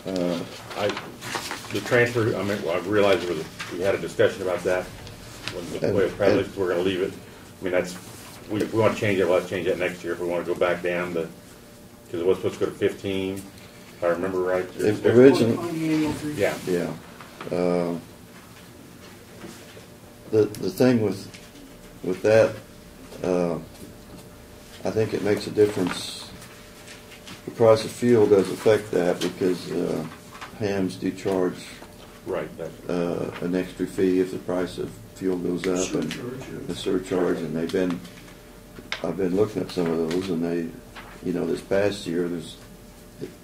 The transfer, I mean, well, I realized we had a discussion about that when the way it probably we're gonna leave it. I mean, if we want to change it, let's change that next year. If we want to go back down to, because it was supposed to go to 15, if I remember right. Originally, On the annual fee. Yeah. yeah. The thing with that, I think it makes a difference. The price of fuel does affect that because hams do charge Right. an extra fee if the price of fuel goes up and Surcharge, yeah. the surcharge, and I've been looking at some of those, and they, you know, this past year it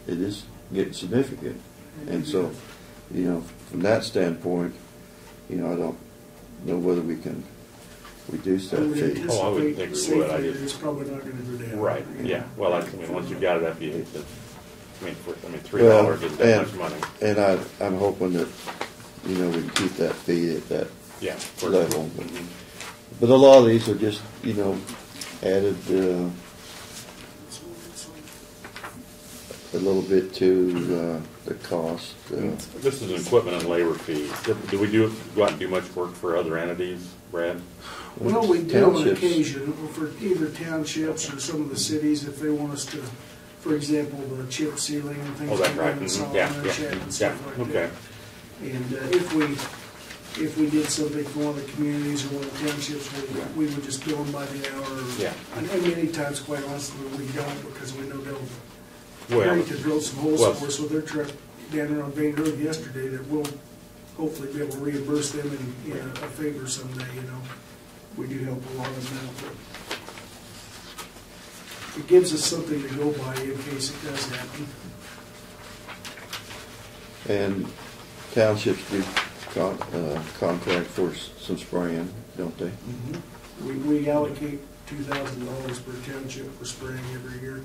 is getting significant, and so, you know, from that standpoint, you know, I don't know whether we can reduce I that would fee. Oh, I would anticipate think we would. I safely just- it's probably not gonna go down. Right, yeah. Well, I mean, once you've got it, that'd be, $3 Well, isn't that much money. And I'm hoping that, you know, we can keep that fee at that Yeah. for- level. Mhm. But a lot of these are just, you know, added a little bit to the cost. This is an equipment and labor fee. Do we go out and do much work for other entities, Brad? Well, we do on Townships. occasion, for either townships or some of the cities, if they want us to, for example, the chip sealing and things Oh, like that's that. right. And Mhm. Solomon Yeah, and yeah, Chad and yeah, stuff like okay. that. And if we if we did something for one of the communities or one of the townships, we would just bill them by the hour. Yeah. And many times, quite honestly, we don't, because we know they'll Well, agree to drill some holes well- for us with their truck down there on Bain Road yesterday, that we'll hopefully be able to reimburse them in a favor someday, you know. We do help a lot of them out, but it gives us something to go by in case it does happen. And townships do contract for some spraying, don't they? We allocate $2,000 per township for spraying every year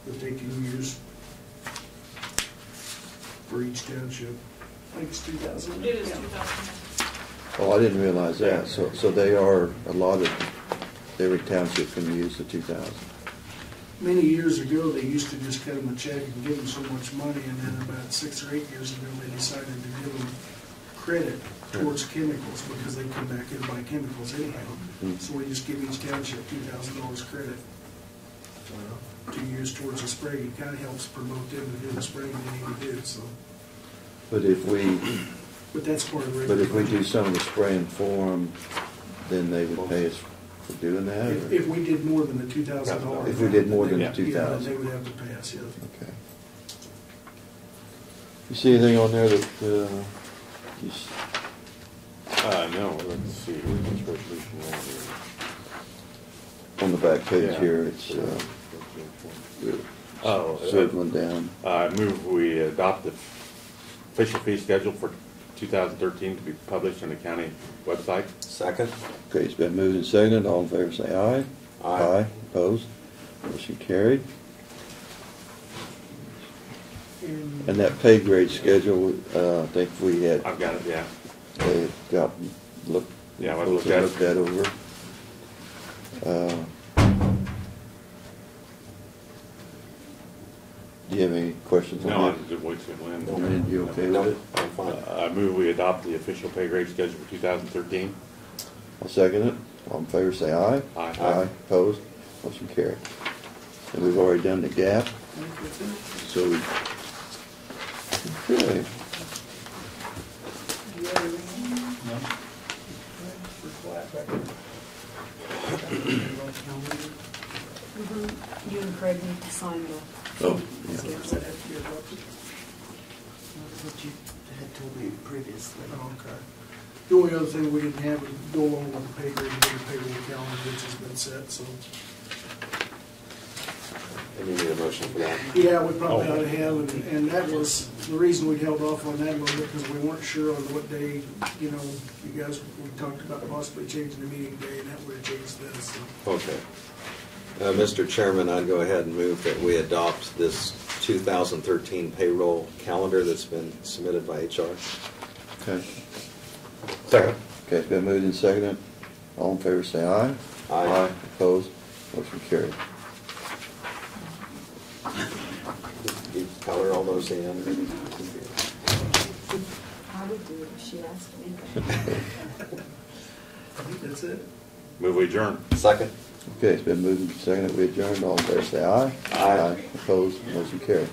that they can use for each township. I think it's 2,000. It is 2,000. Oh, I didn't realize that. So they are allotted, every township can use the 2,000. Many years ago, they used to just cut them a check and give them so much money, and then about 6 or 8 years ago, they decided to give them credit towards chemicals, because they come back and buy chemicals anyhow. So we just give each township $2,000 credit to use towards the spray. It kind of helps promote them to do the spraying they need to do, so. But if we That's part of the But if we regular do some of the spraying for them, then they would pay us for doing that? budget. or- If we did more than the $2,000. If we did more than the Yeah, 2,000. they would have to pay us, yeah. Okay. You see anything on there that, you s- no, let's see, where's this resolution on on the back page Yeah. here, it's, here? Oh, circling down. I move we adopt the official fee schedule for 2013 to be published on the county website. Second? Okay, it's been moved and seconded, all in favor say aye. Aye. Opposed? Motion carried. And that pay grade schedule, I think we had, I've got it, yeah. they got, Yeah, I looked at it. looked that over. Do you have any questions on No, that? I'm just waiting to Lynn. Lynn, you okay No, with it? I'm fine. I move we adopt the official pay grade schedule for 2013. I'll second it. All in favor say aye. Aye. Aye. Opposed? Motion carried. And we've already done the gap, so we, okay. No? You and Craig need to sign the Oh, yeah. schedule. That's what you had told me previously. Oh, okay. The only other thing we didn't have was go along with the pay grade, and the payroll calendar, which has been set, so. And you need a motion for that? Yeah, we probably ought to have, and that was, the reason we held off on that a little bit, because we weren't sure on what day, you know, you guys, we talked about possibly changing the meeting day, and that would have changed this, so. Okay. Mr. Chairman, I'd go ahead and move that we adopt this 2013 payroll calendar that's been submitted by HR. Okay. Second. Okay, it's been moved and seconded. All in favor say aye. Aye. Opposed? Motion carried. You color all those in. I would do it if she asked me. I think that's it. Move we adjourn. Second. Okay, it's been moved and seconded. We adjourned. All in favor say aye. Aye. Opposed? Motion carried.